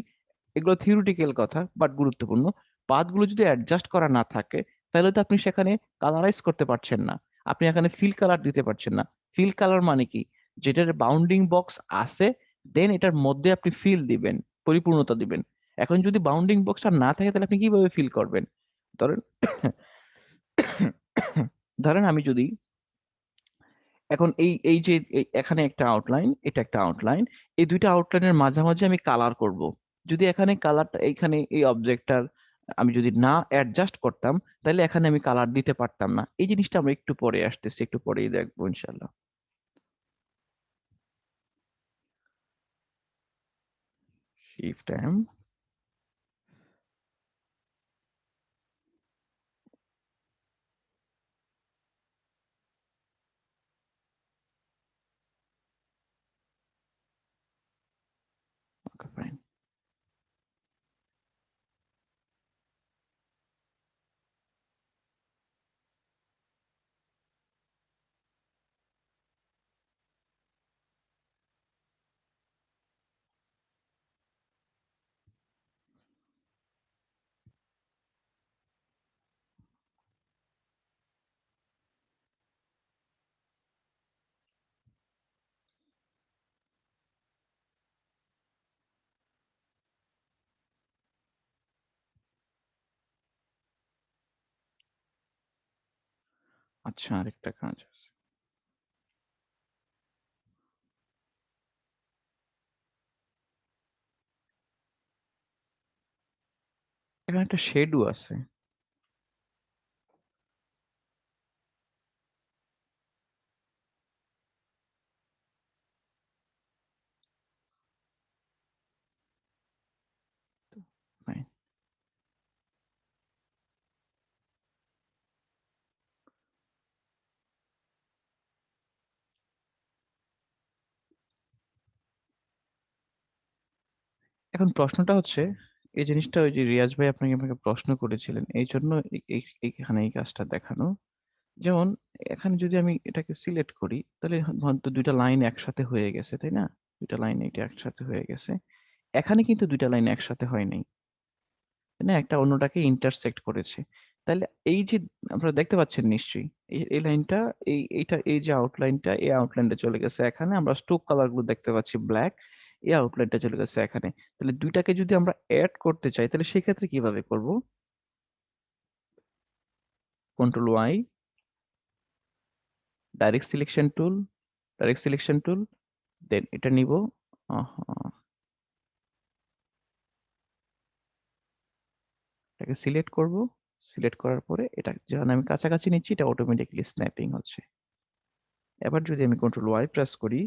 এগুলো থিওরিটিক্যাল কথা বাট গুরুত্বপূর্ণ, পাথগুলো যদি অ্যাডজাস্ট করা না থাকে, তাহলে তো আপনি সেখানে কালারাইজ করতে পারছেন না, আপনি এখানে ফিল কালার দিতে পারছেন না। ফিল কালার মানে কি? যেটার বাউন্ডিং বক্স আছে, দেন এটার মধ্যে আপনি ফিল দিবেন, পরিপূর্ণতা দিবেন। এখন যদি বাউন্ডিং বক্সটা না থাকে, তাহলে আপনি কিভাবে ফিল করবেন? ধরেন ধরেন আমি যদি এখন এই এই যে এখানে একটা আউটলাইন, এটা একটা আউটলাইন, এই দুইটা আউটলাইনের মাঝামাঝি আমি কালার করব। যদি এখানে কালারটা, এখানে এই অবজেক্টটার আমি যদি না অ্যাডজাস্ট করতাম, তাহলে এখানে আমি কালার দিতে পারতাম না। এই জিনিসটা আমরা একটু পরে আসতেছি, একটু পরেই দেখবো ইনশাল্লাহ। Shift M, okay fine. আচ্ছা, আরেকটা কাজ আছে। এখানে একটা শেডও আছে। Fine. এখন প্রশ্নটা হচ্ছে, এই জিনিসটা ওই যে রিয়াজ ভাই আমাকে প্রশ্ন করেছিলেন, এই জন্য এইখানে এই কাজটা দেখানো। যেমন এখানে যদি আমি এটাকে সিলেক্ট করি, তাহলে হয়তো দুইটা লাইন একসাথে হয়ে গেছে, তাই না? দুইটা লাইন এটা একসাথে হয়ে গেছে। এখানে কিন্তু দুইটা লাইন একসাথে হয় নাই, তাই না? একটা অন্যটাকে ইন্টারসেক্ট করেছে। তাহলে এই যে আপনারা দেখতে পাচ্ছেন নিশ্চয়ই, এই লাইনটা, এইটা, এই যে আউটলাইনটা, এই আউটলাইনটা চলে গেছে এখানে। আমরা স্ট্রোক কালার গুলো দেখতে পাচ্ছি ব্ল্যাক, এই আউটলাইনটা চলে গেছে এখানে। তাহলে দুইটাকে যদি আমরা অ্যাড করতে চাই, তাহলে সেক্ষেত্রে কিভাবে করব? Control Y, direct selection tool, direct selection tool, then এটা নিব। এটাকে সিলেক্ট করব। সিলেক্ট করার পরে এটা যখন আমি কাছাকাছি নিচ্ছি, এটা অটোমেটিক্যালি স্ন্যাপিং হচ্ছে। এবার যদি আমি কন্ট্রোল ওয়াই প্রেস করি,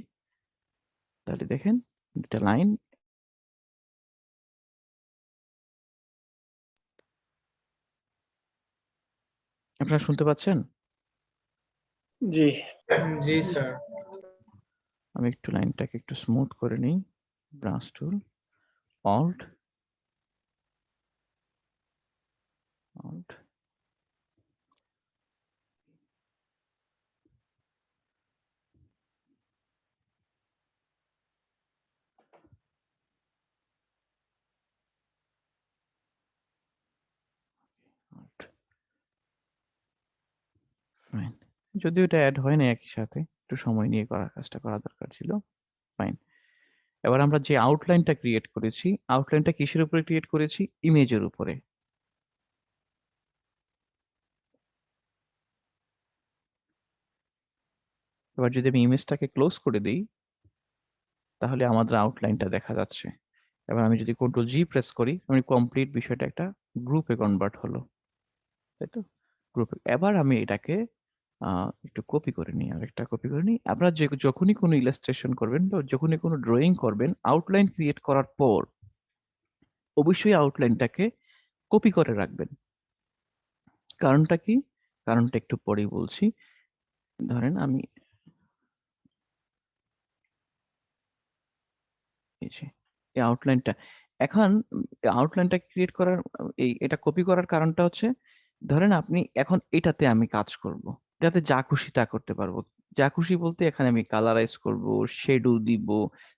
তাহলে দেখেন দুটা লাইন। আপনারা শুনতে পাচ্ছেন? জি। জি স্যার। আমি একটু লাইনটাকে একটু স্মুথ করে নিই। Brush tool, alt, alt, alt. Fine. যদিও এটা অ্যাড হয় না একই সাথে, একটু সময় নিয়ে কাজটা করা দরকার ছিল। ফাইন। এবার আমরা যে আউটলাইনটা ক্রিয়েট করেছি, আউটলাইনটা কিসের উপরে ক্রিয়েট করেছি? ইমেজের উপরে। এবার যদি আমি ইমেজটাকে ক্লোজ করে দিই, তাহলে আমাদের আউটলাইনটা দেখা যাচ্ছে। এবার আমি যদি কন্ট্রোল জি প্রেস করি, আমি কমপ্লিট বিষয়টা একটা গ্রুপে কনভার্ট হলো, তাই তো? গ্রুপে। এবার আমি এটাকে একটু কপি করে নিই, আরেকটা কপি করে নিই। আপনারা যখনই কোনো ইলাস্ট্রেশন করবেন বা যখনই কোনো ড্রয়িং করবেন, আউটলাইন ক্রিয়েট করার পর অবশ্যই আউটলাইনটাকে কপি করে রাখবেন। কারণটা কি? কারণটা একটু পরেই বলছি। ধরেন আমি এই যে এই আউটলাইনটা, এখন আউটলাইনটা ক্রিয়েট করার, এটা কপি করার কারণটা হচ্ছে, ধরেন আপনি এখন এটাতে আমি কাজ করব, যাতে যা খুশি তা করতে পারবো। যা খুশি বলতে এখানে আমি কালারাইজ করব, শেডো দিব,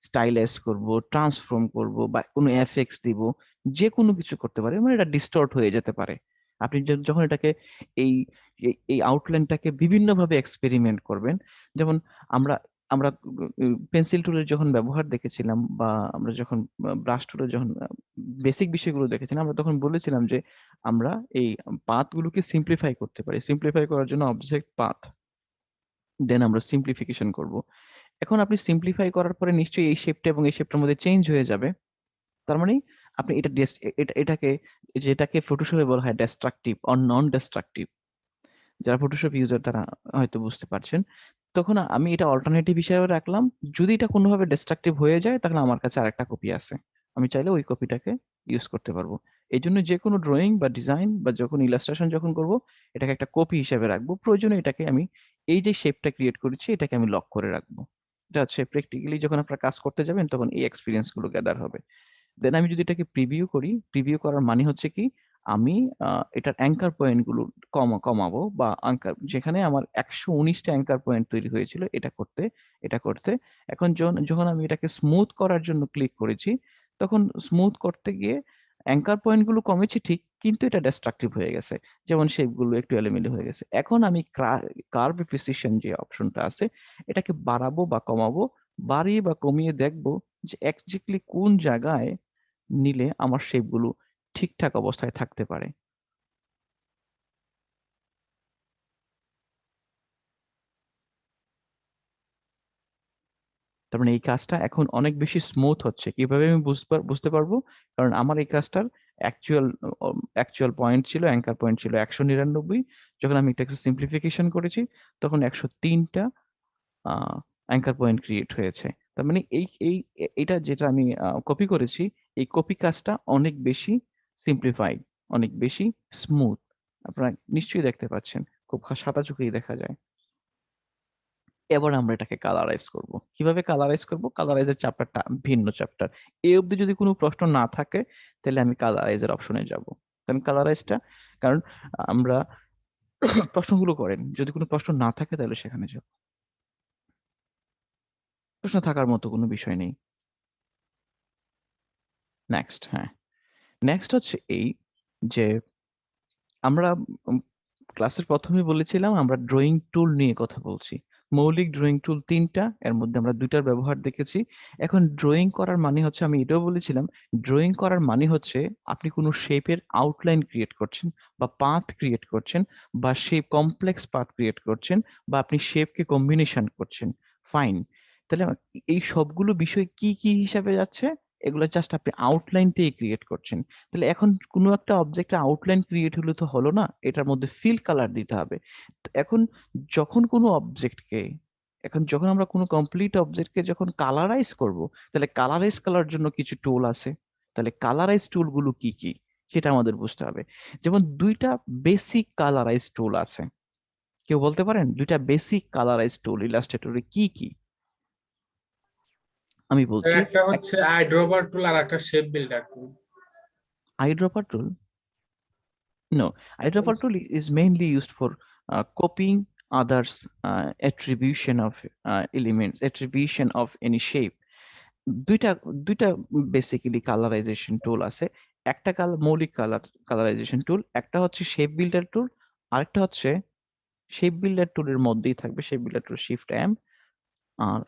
স্টাইলাইজ করব, ট্রান্সফর্ম করব, বা কোনো এফেক্টস দিব, যে কোনো কিছু করতে পারে। মানে এটা ডিস্টর্ট হয়ে যেতে পারে। আপনি যখন এটাকে এই এই আউটলাইনটাকে বিভিন্নভাবে এক্সপেরিমেন্ট করবেন, যেমন আমরা আমরা পেন্সিল টুলের যখন ব্যবহার দেখেছিলাম, বা আমরা যখন ব্রাশ টুলের যখন বেসিক বিষয়গুলো দেখেছিলাম, আমরা তখন বলেছিলাম যে আমরা এই পাথগুলোকে সিম্পলিফাই করতে পারি। সিম্পলিফাই করার জন্য অবজেক্ট পাথ, দেন আমরা সিম্পলিফিকেশন করব। এখন আপনি সিম্পলিফাই করার পরে নিশ্চয়ই এই শেপটা এবং এই শেপটার মধ্যে চেঞ্জ হয়ে যাবে। তার মানে আপনি এটাকে, যেটাকে ফটোশপে বলা হয় ডেস্ট্রাকটিভ অর নন ডেস্ট্রাকটিভ, যারা ফটোশপ ইউজার তারা হয়তো বুঝতে পারছেন। তখন আমি এটা অল্টারনেটিভ হিসেবে রাখলাম। যদি এটা কোনোভাবে ডিস্ট্রাকটিভ হয়ে যায়, তাহলে আমার কাছে আরেকটা কপি আছে। আমি চাইলে ওই কপিটাকে ইউজ করতে পারবো। এইজন্য যেকোনো ড্রয়িং বা ডিজাইন বা যখন ইলাস্ট্রেশন যখন করব, এটাকে একটা কপি হিসেবে রাখবো। প্রয়োজনে এটাকে আমি, এই যে শেপটা ক্রিয়েট করেছি, এটাকে আমি লক করে রাখবো। এটা হচ্ছে প্র্যাকটিক্যালি যখন আপনারা কাজ করতে যাবেন, তখন এই এক্সপেরিয়েন্স গুলো গ্যাদার হবে। দেন আমি যদি এটাকে প্রিভিউ করি, প্রিভিউ করার মানে হচ্ছে কি, আমি এটার অ্যাঙ্কার পয়েন্ট গুলো কমাবো, বা অ্যাঙ্কার যেখানে আমার ১১৯ টা অ্যাঙ্কার পয়েন্ট তৈরি হয়েছিল, এটা করতে এখন যখন আমি এটাকে স্মুথ করার জন্য ক্লিক করেছি, তখন স্মুথ করতে গিয়ে অ্যাঙ্কার পয়েন্ট গুলো কমেছে ঠিক, কিন্তু এটা ডিস্ট্রাকটিভ হয়ে গেছে। যেমন শেপ গুলো একটু এলোমেলো হয়ে গেছে। এখন আমি কার্ভ প্রিসিশন যে অপশনটা আছে, এটাকে বাড়াবো বা কমাবো, বাড়িয়ে বা কমিয়ে দেখবো যে এক্সাক্টলি কোন জায়গায় নিলে আমার শেপগুলো ঠিকঠাক অবস্থায় থাকতে পারে। তার মানে এই কাজটা এখন অনেক বেশি স্মুথ হচ্ছে। কিভাবে আমি বুঝতে পারবো? কারণ আমার এই কাজটার অ্যাকচুয়াল পয়েন্ট ছিল, অ্যাঙ্কার পয়েন্ট ছিল ১৯৯ যখন আমি এটাকে সিম্পলিফিকেশন করেছি তখন ১০৩ টা অ্যাঙ্কার পয়েন্ট ক্রিয়েট হয়েছে। তার মানে এটা যেটা আমি কপি করেছি, এই কপি কাজটা অনেক বেশি সিম্পলিফাইড, অনেক বেশি স্মুথ। আপনারা নিশ্চয়ই দেখতে পাচ্ছেন। খুব সাদা চোখেই দেখা যায়। এবার আমরা এটাকে কালারাইজ করব। কিভাবে কালারাইজ করব? কালারাইজের চ্যাপ্টারটা ভিন্ন চ্যাপ্টার। এই অবধি যদি কোনো প্রশ্ন না থাকে তাহলে আমি কালারাইজের অপশনে যাব। তো আমি কালারাইজটা, কারণ আমরা প্রশ্নগুলো করেন। যদি কোনো প্রশ্ন না থাকে তাহলে সেখানে যাব। প্রশ্ন থাকার মতো কোনো বিষয় নেই। নেক্সট, হ্যাঁ। নেক্সট হচ্ছে এই যে আমরা ক্লাসের ১ম এই বলেছিলাম আমরা ড্রয়িং টুল নিয়ে কথা বলছি। মৌলিক ড্রয়িং টুল ৩ টা, এর মধ্যে আমরা ২ টার ব্যবহার দেখেছি। এখন ড্রয়িং করার মানে হচ্ছে, আমি এটাও বলেছিলাম, ড্রয়িং করার মানে হচ্ছে আপনি কোনো শেপের আউটলাইন ক্রিয়েট করছেন বা পাথ ক্রিয়েট করছেন বা শেপ কমপ্লেক্স পাথ ক্রিয়েট করছেন বা আপনি শেপকে কম্বিনেশন করছেন। ফাইন। তাহলে এই সবগুলো বিষয় কি হিসাবে যাচ্ছে? এগুলো জাস্ট আপনি আউটলাইনটাই ক্রিয়েট করছেন। তাহলে এখন কোনো একটা অবজেক্টের আউটলাইন ক্রিয়েট হলে তো হলো না, এটার মধ্যে ফিল কালার দিতে হবে। তো এখন যখন কোনো অবজেক্টকে যখন আমরা কোনো কমপ্লিট অবজেক্টকে যখন কালারাইজ করব, তাহলে কালারাইজ করার জন্য কিছু টুল আছে। তাহলে কালারাইজ টুলগুলো কি সেটা আমাদের বুঝতে হবে। যেমন ২ টা বেসিক কালারাইজ টুল আছে। কেউ বলতে পারেন ২ টা বেসিক কালারাইজ টুল ইলাস্ট্রেটরে কি? আমি বলছি। একটা হচ্ছে আইড্রপার টুল আর একটা shape builder tool. Eyedropper tool? No, eyedropper tool is mainly used for copying others' attribution of elements, attribution of any shape. দুইটা বেসিক্যালি কালারাইজেশন টুল আছে। একটা মৌলিক কালারাইজেশন টুল, একটা হচ্ছে শেপ বিল্ডার টুল, আরেকটা হচ্ছে শেপ বিল্ডার টুলের মধ্যেই থাকবে shape builder tool shift M, আর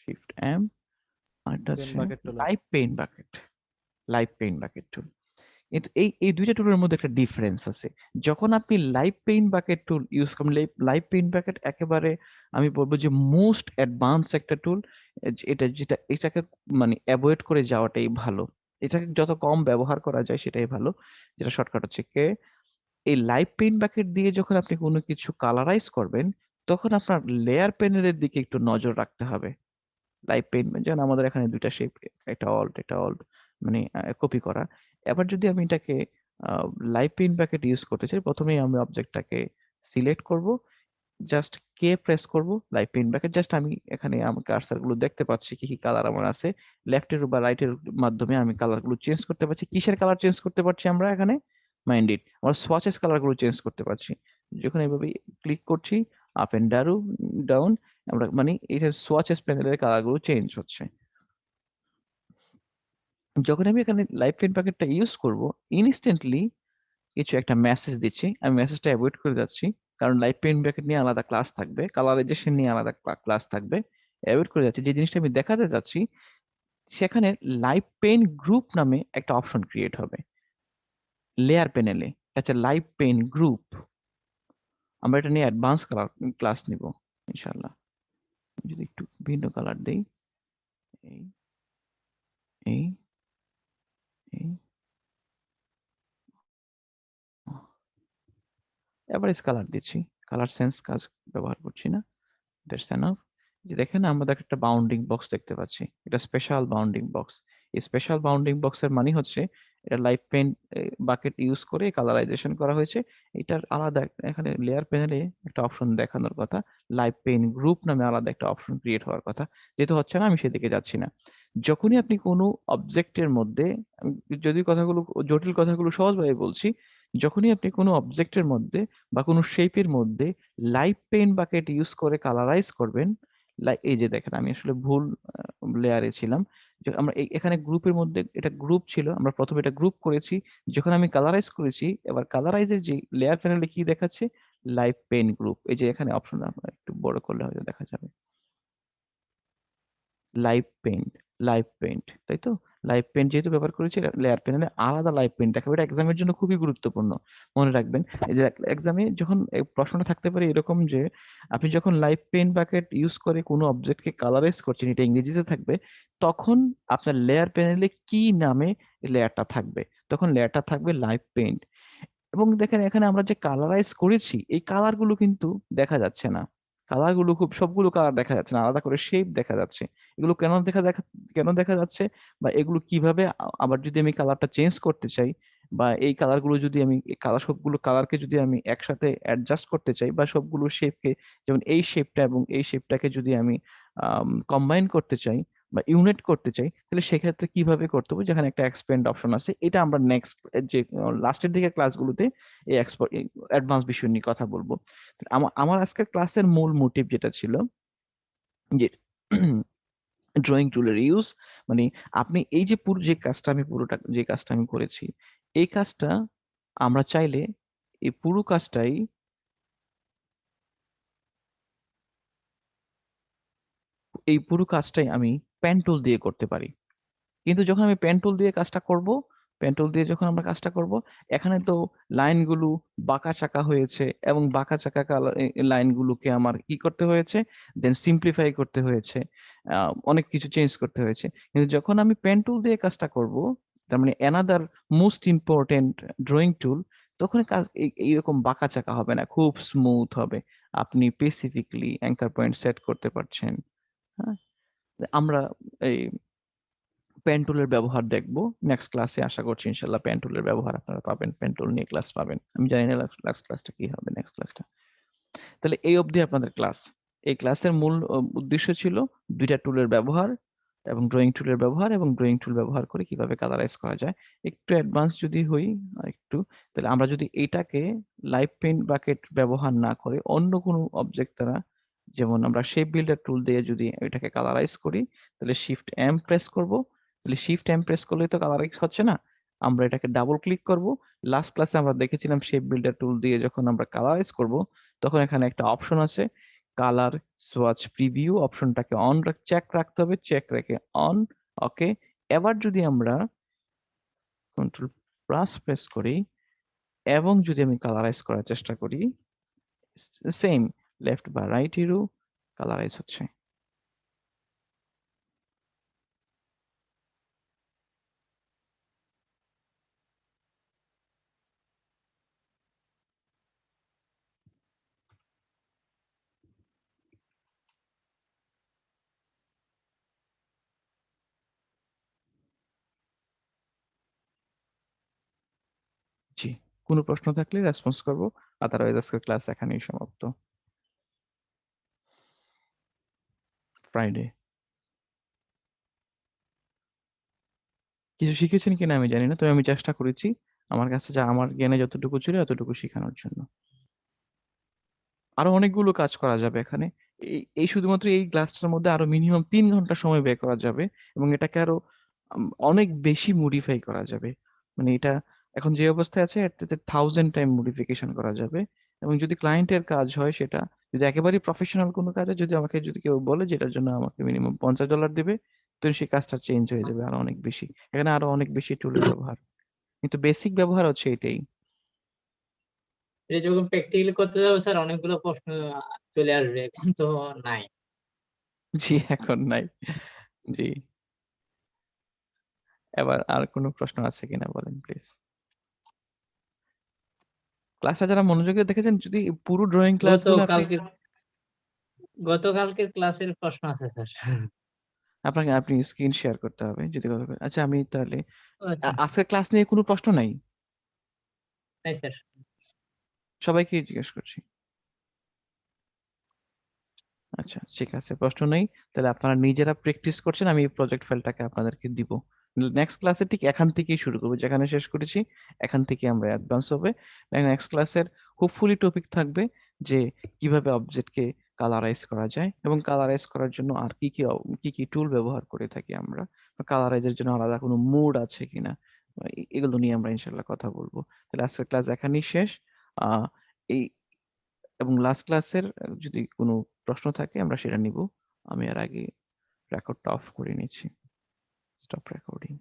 শিফট এম, আরেকটা পেন হচ্ছে বাকেট টুল আছে। Live paint bucket tool. কিন্তু এই ২ টা টুলের মধ্যে একটা ডিফারেন্স আছে। যখন আপনি লাইভ পেইন্ট বাকেট টুল ইউজ করেন, লাইভ পেইন্ট বাকেট একেবারে আমি বলব যে মোস্ট অ্যাডভান্স একটা টুল। এটাকে মানে এভয়েড করে যাওয়াটাই ভালো। এটাকে যত কম ব্যবহার করা যায় সেটাই ভালো। যেটা শর্টকাট হচ্ছে এই লাইভ পেইন্ট বাকেট দিয়ে যখন আপনি কোনো কিছু কালারাইজ করবেন, তখন আপনার লেয়ার প্যানেলের দিকে একটু নজর রাখতে হবে। লাইভ পেইন্ট যেমন আমাদের এখানে ২ টা শেপ, একটা অল্ট মানে কপি করা। এবার যদি আমি এটাকে লাইভ পেইন্ট বাকেট ইউজ করতে চাই, ১ম এই আমি অবজেক্টটাকে সিলেক্ট করব। জাস্ট কে প্রেস করব, লাইভ পেইন্ট বাকেট। জাস্ট আমি এখানে আমার কার্সর গুলো দেখতে পাচ্ছি কি কালার আমার আছে। লেফটের বা রাইটের মাধ্যমে আমি কালার গুলো চেঞ্জ করতে পারছি। কিসের কালার চেঞ্জ করতে পারছি আমরা এখানে? Mind it. আমরা সোয়াচেস কালার গুলো চেঞ্জ করতে পারছি। যখন এভাবে ক্লিক করছি আপ এন্ড ডাউন, আমরা মানে এটা সোয়াচেস প্যানেলের কালার গুলো চেঞ্জ হচ্ছে। যখন আমি এখানে লাইভ পেইন্ট প্যাকেটটা ইউজ করব, ইনস্ট্যান্টলি কিছু একটা মেসেজ দিচ্ছি। আমি মেসেজটা এভয়েড করে যাচ্ছি। কারণ লাইভ পেইন্ট প্যাকেট নিয়ে আলাদা ক্লাস থাকবে, কালারাইজেশন নিয়ে আলাদা ক্লাস থাকবে। এভয়েড করে যাচ্ছি। যে জিনিসটা আমি দেখাতে যাচ্ছি, সেখানে লাইভ পেইন্ট গ্রুপ নামে একটা অপশন ক্রিয়েট হবে লেয়ার প্যানেলে। আচ্ছা, লাইভ পেইন্ট গ্রুপ। আমরা এটা নিয়ে অ্যাডভান্স ক্লাস নিব ইনশাআল্লাহ। যদি একটু ভিন্ন কালার দেই, এই এই এই এভারেজ কালার দিচ্ছি। কালার সেন্স কাজ ব্যবহার করছি না। That's enough. যে দেখেন আমরা একটা বাউন্ডিং বক্স দেখতে পাচ্ছি। এটা স্পেশাল বাউন্ডিং বক্স। এই স্পেশাল বাউন্ডিং বক্সের মানে হচ্ছে এটা লাইভ পেইন্ট বাকেট ইউজ করে কালারাইজেশন করা হয়েছে। এটার আলাদা এখানে লেয়ার প্যানেলে একটা অপশন দেখানোর কথা। লাইভ পেইন্ট গ্রুপ নামে আলাদা একটা অপশন ক্রিয়েট হওয়ার কথা। যেহেতু হচ্ছে না, আমি সেদিকে যাচ্ছি না। যখনই আপনি কোনো অবজেক্টের মধ্যে, যদি কথাগুলো জটিল কথাগুলো সহজভাবে বলছি, যখনই আপনি কোনো অবজেক্টের মধ্যে বা কোনো শেপের মধ্যে লাইভ পেইন্ট বাকেট ইউজ করে কালারাইজ করবেন, এই যে দেখেন আমি আসলে ভুল লেয়ারে ছিলাম। আমরা এখানে গ্রুপের মধ্যে এটা গ্রুপ ছিল, আমরা প্রথমে এটা গ্রুপ করেছি। যখন আমি কালারাইজ করেছি, এবার কালারাইজের যে লেয়ার প্যানেলে কি দেখাচ্ছে? Live paint group. এই যে এখানে অপশন একটু বড় করলে হয়তো দেখা যাবে। লাইভ পেইন্ট, তাই তো? লাইভ পেন যেহেতু ব্যবহার করেছি, লেয়ার প্যানেলে আলাদা লাইভ পেন দেখাবো। এটা এক্সামের জন্য খুবই গুরুত্বপূর্ণ, মনে রাখবেন। এই যে এক্সামে যখন এই প্রশ্নটা থাকতে পারে এরকম যে আপনি যখন লাইভ পেন বাকেট ইউজ করে কোনো অবজেক্টকে কালারাইজ করছেন, এটা ইংরেজিতে থাকবে, তখন আপনার লেয়ার প্যানেলে কি নামে লেয়ারটা থাকবে, তখন লেয়ারটা থাকবে লাইভ পেন্ট। এবং দেখেন এখানে আমরা যে কালারাইজ করেছি এই কালার গুলো কিন্তু দেখা যাচ্ছে না, কালার গুলো খুব সবগুলো কালার দেখা যাচ্ছে না, আলাদা করে শেপ দেখা যাচ্ছে। এগুলো কেন দেখা যাচ্ছে, বা এগুলো কিভাবে আবার যদি আমি কালারটা চেঞ্জ করতে চাই, বা এই কালার গুলো যদি আমি সবগুলো কালারকে যদি আমি একসাথে অ্যাডজাস্ট করতে চাই, বা সবগুলো শেপকে, যেমন এই শেপটা এবং এই শেপটাকে যদি আমি কম্বাইন করতে চাই বা ইউনিট করতে চাই, তাহলে সেক্ষেত্রে কিভাবে করতে হবে, যেখানে একটা এক্সপ্যান্ড অপশন আছে। এটা আমরা নেক্সট যে লাস্টের দিকে ক্লাসগুলোতে এই অ্যাডভান্স বিষয় নিয়ে কথা বলবো। আমার আজকের ক্লাসের মূল মোটিভ যেটা ছিল যে ড্রয়িং টুলের ইউজ, মানে আপনি এই যে পুরো যে কাজটা আমি করেছি, এই কাজটা আমরা চাইলে এই পুরো কাজটাই আমি পেন টুল দিয়ে করতে পারি। কিন্তু যখন আমি পেন টুল দিয়ে কাজটা করব, পেন টুল দিয়ে যখন আমরা কাজটা করব, এখানে তো লাইনগুলো বাঁকা-চাকা হয়েছে, এবং বাঁকা-চাকা লাইনগুলোকে আমার কি করতে হয়েছে, দেন সিম্পলিফাই করতে হয়েছে, অনেক কিছু চেঞ্জ করতে হয়েছে। কিন্তু যখন আমি পেন টুল দিয়ে কাজটা করব, তার মানে অ্যানাদার মোস্ট ইম্পর্টেন্ট ড্রয়িং টুল, তখন কাজ এইরকম বাঁকা-চাকা হবে না, খুব স্মুথ হবে। আপনি স্পেসিফিকলি অ্যাঙ্কার পয়েন্ট সেট করতে পারছেন। হ্যাঁ, আমরা এই পেন টুলের ব্যবহার দেখবো নেক্সট ক্লাসে। আশা করছি ইনশাল্লাহ পেন টুলের ব্যবহার আপনারা পাবেন, পেন টুল নিয়ে ক্লাস পাবেন। আমি জানি না লাস্ট ক্লাসটা কি হবে, নেক্সট ক্লাসটা। তাহলে এই অবধি আপনাদের ক্লাস। এই ক্লাসের মূল উদ্দেশ্য ছিল দুইটা টুলের ব্যবহার, এবং ড্রয়িং টুলের ব্যবহার, এবং ড্রয়িং টুল ব্যবহার করে কিভাবে কালারাইজ করা যায়। একটু অ্যাডভান্স যদি হই একটু, তাহলে আমরা যদি এটাকে লাইভ পেইন্ট বাকেট ব্যবহার না করে অন্য কোনো অবজেক্ট দ্বারা, যেমন আমরা শেপ বিল্ডার টুল দিয়ে যদি এটাকে কালারাইজ করি, তাহলে শিফট এম প্রেস করব। তাহলে শিফট এম প্রেস করলে তো কালারাইজ হচ্ছে না, আমরা এটাকে ডাবল ক্লিক করব। লাস্ট ক্লাসে আমরা দেখেছিলাম শেপ বিল্ডার টুল দিয়ে যখন আমরা কালারাইজ করব, তখন এখানে একটা অপশন আছে কালার সোয়াচ প্রিভিউ, অপশনটাকে চেক রাখতে হবে, চেক রেখে অন। ওকে, এবার যদি আমরা কন্ট্রোল প্লাস প্রেস করি এবং যদি আমি কালারাইজ করার চেষ্টা করি, সেম লেফট বা রাইট এরো কালারাইজ হচ্ছে। জি, কোনো প্রশ্ন থাকলে রেসপন্স করব, আদারওয়াইজ আজকের ক্লাস এখানেই সমাপ্ত। ফ্রাইডে কিছু শিখেছেন কিনা আমি জানি না, তবে আমি চেষ্টা করেছি আমার কাছে যা আমার জ্ঞানে যতটুকু ছিল এতটুকু শেখানোর জন্য। আরো অনেকগুলো কাজ করা যাবে এখানে। এই শুধুমাত্র এই ক্লাসটার মধ্যে আরো মিনিমাম 3 ঘন্টা সময় ব্যয় করা যাবে, এবং এটাকে আরো অনেক বেশি মডিফাই করা যাবে। মানে এটা এখন যে অবস্থায় আছে এর থেকে 1000 টাইম মডিফিকেশন করা যাবে। এবং যদি ক্লায়েন্টের কাজ হয়, সেটা যদি একেবারেই প্রফেশনাল কোনো কাজ হয়, যদি কেউ বলে যেটার জন্য আমাকে মিনিমাম $50 দিবে, তো সেই কাজটা চেঞ্জ হয়ে যাবে আরো অনেক বেশি। এখানে আরো অনেক বেশি টুলের ব্যবহার, কিন্তু বেসিক ব্যবহার হচ্ছে এটাই। এটা যখন প্র্যাকটিক্যালি করতে যাবো স্যার অনেকগুলো প্রশ্ন চলে আসবে, এখন তো নাই। জি, এখন নাই। জি, এবার আর কোনো প্রশ্ন আছে কিনা বলেন প্লিজ। ক্লাসটা যারা মনোযোগ দিয়ে দেখেছেন, যদি পুরো ড্রয়িং ক্লাসগুলো গতকালকের ক্লাসের প্রশ্ন আছে স্যার। আপনি স্ক্রিন শেয়ার করতে হবে যদি আচ্ছা, আমি তাহলে আচ্ছা, আজকের ক্লাস নিয়ে কোনো প্রশ্ন নাই, নাই স্যার। সবাইকে জিজ্ঞেস করছি। আচ্ছা ঠিক আছে, প্রশ্ন নেই। তাহলে আপনারা নিজেরা প্র্যাকটিস করছেন, আমি এই প্রজেক্ট ফাইলটাকে আপনাদেরকে দিব। নেক্সট ক্লাসে ঠিক এখান থেকেই শুরু করবো, যেখানে শেষ করেছি এখান থেকে আমরা অ্যাডভান্স হবে। নেক্সট ক্লাসের হোপফুলি টপিক থাকবে যে কিভাবে অবজেক্টকে কালারাইজ করা যায়, এবং কালারাইজ করার জন্য আর কি কি টুল ব্যবহার করে থাকি আমরা, কালারাইজের জন্য আলাদা কোনো মুড আছে কিনা, এগুলো নিয়ে আমরা ইনশাল্লাহ কথা বলবো। তাহলে আজকের ক্লাস এখানেই শেষ। এই এবং লাস্ট ক্লাসের যদি কোনো প্রশ্ন থাকে আমরা সেটা নিব। আমি এর আগে রেকর্ডটা অফ করে নিচ্ছি। Stop recording.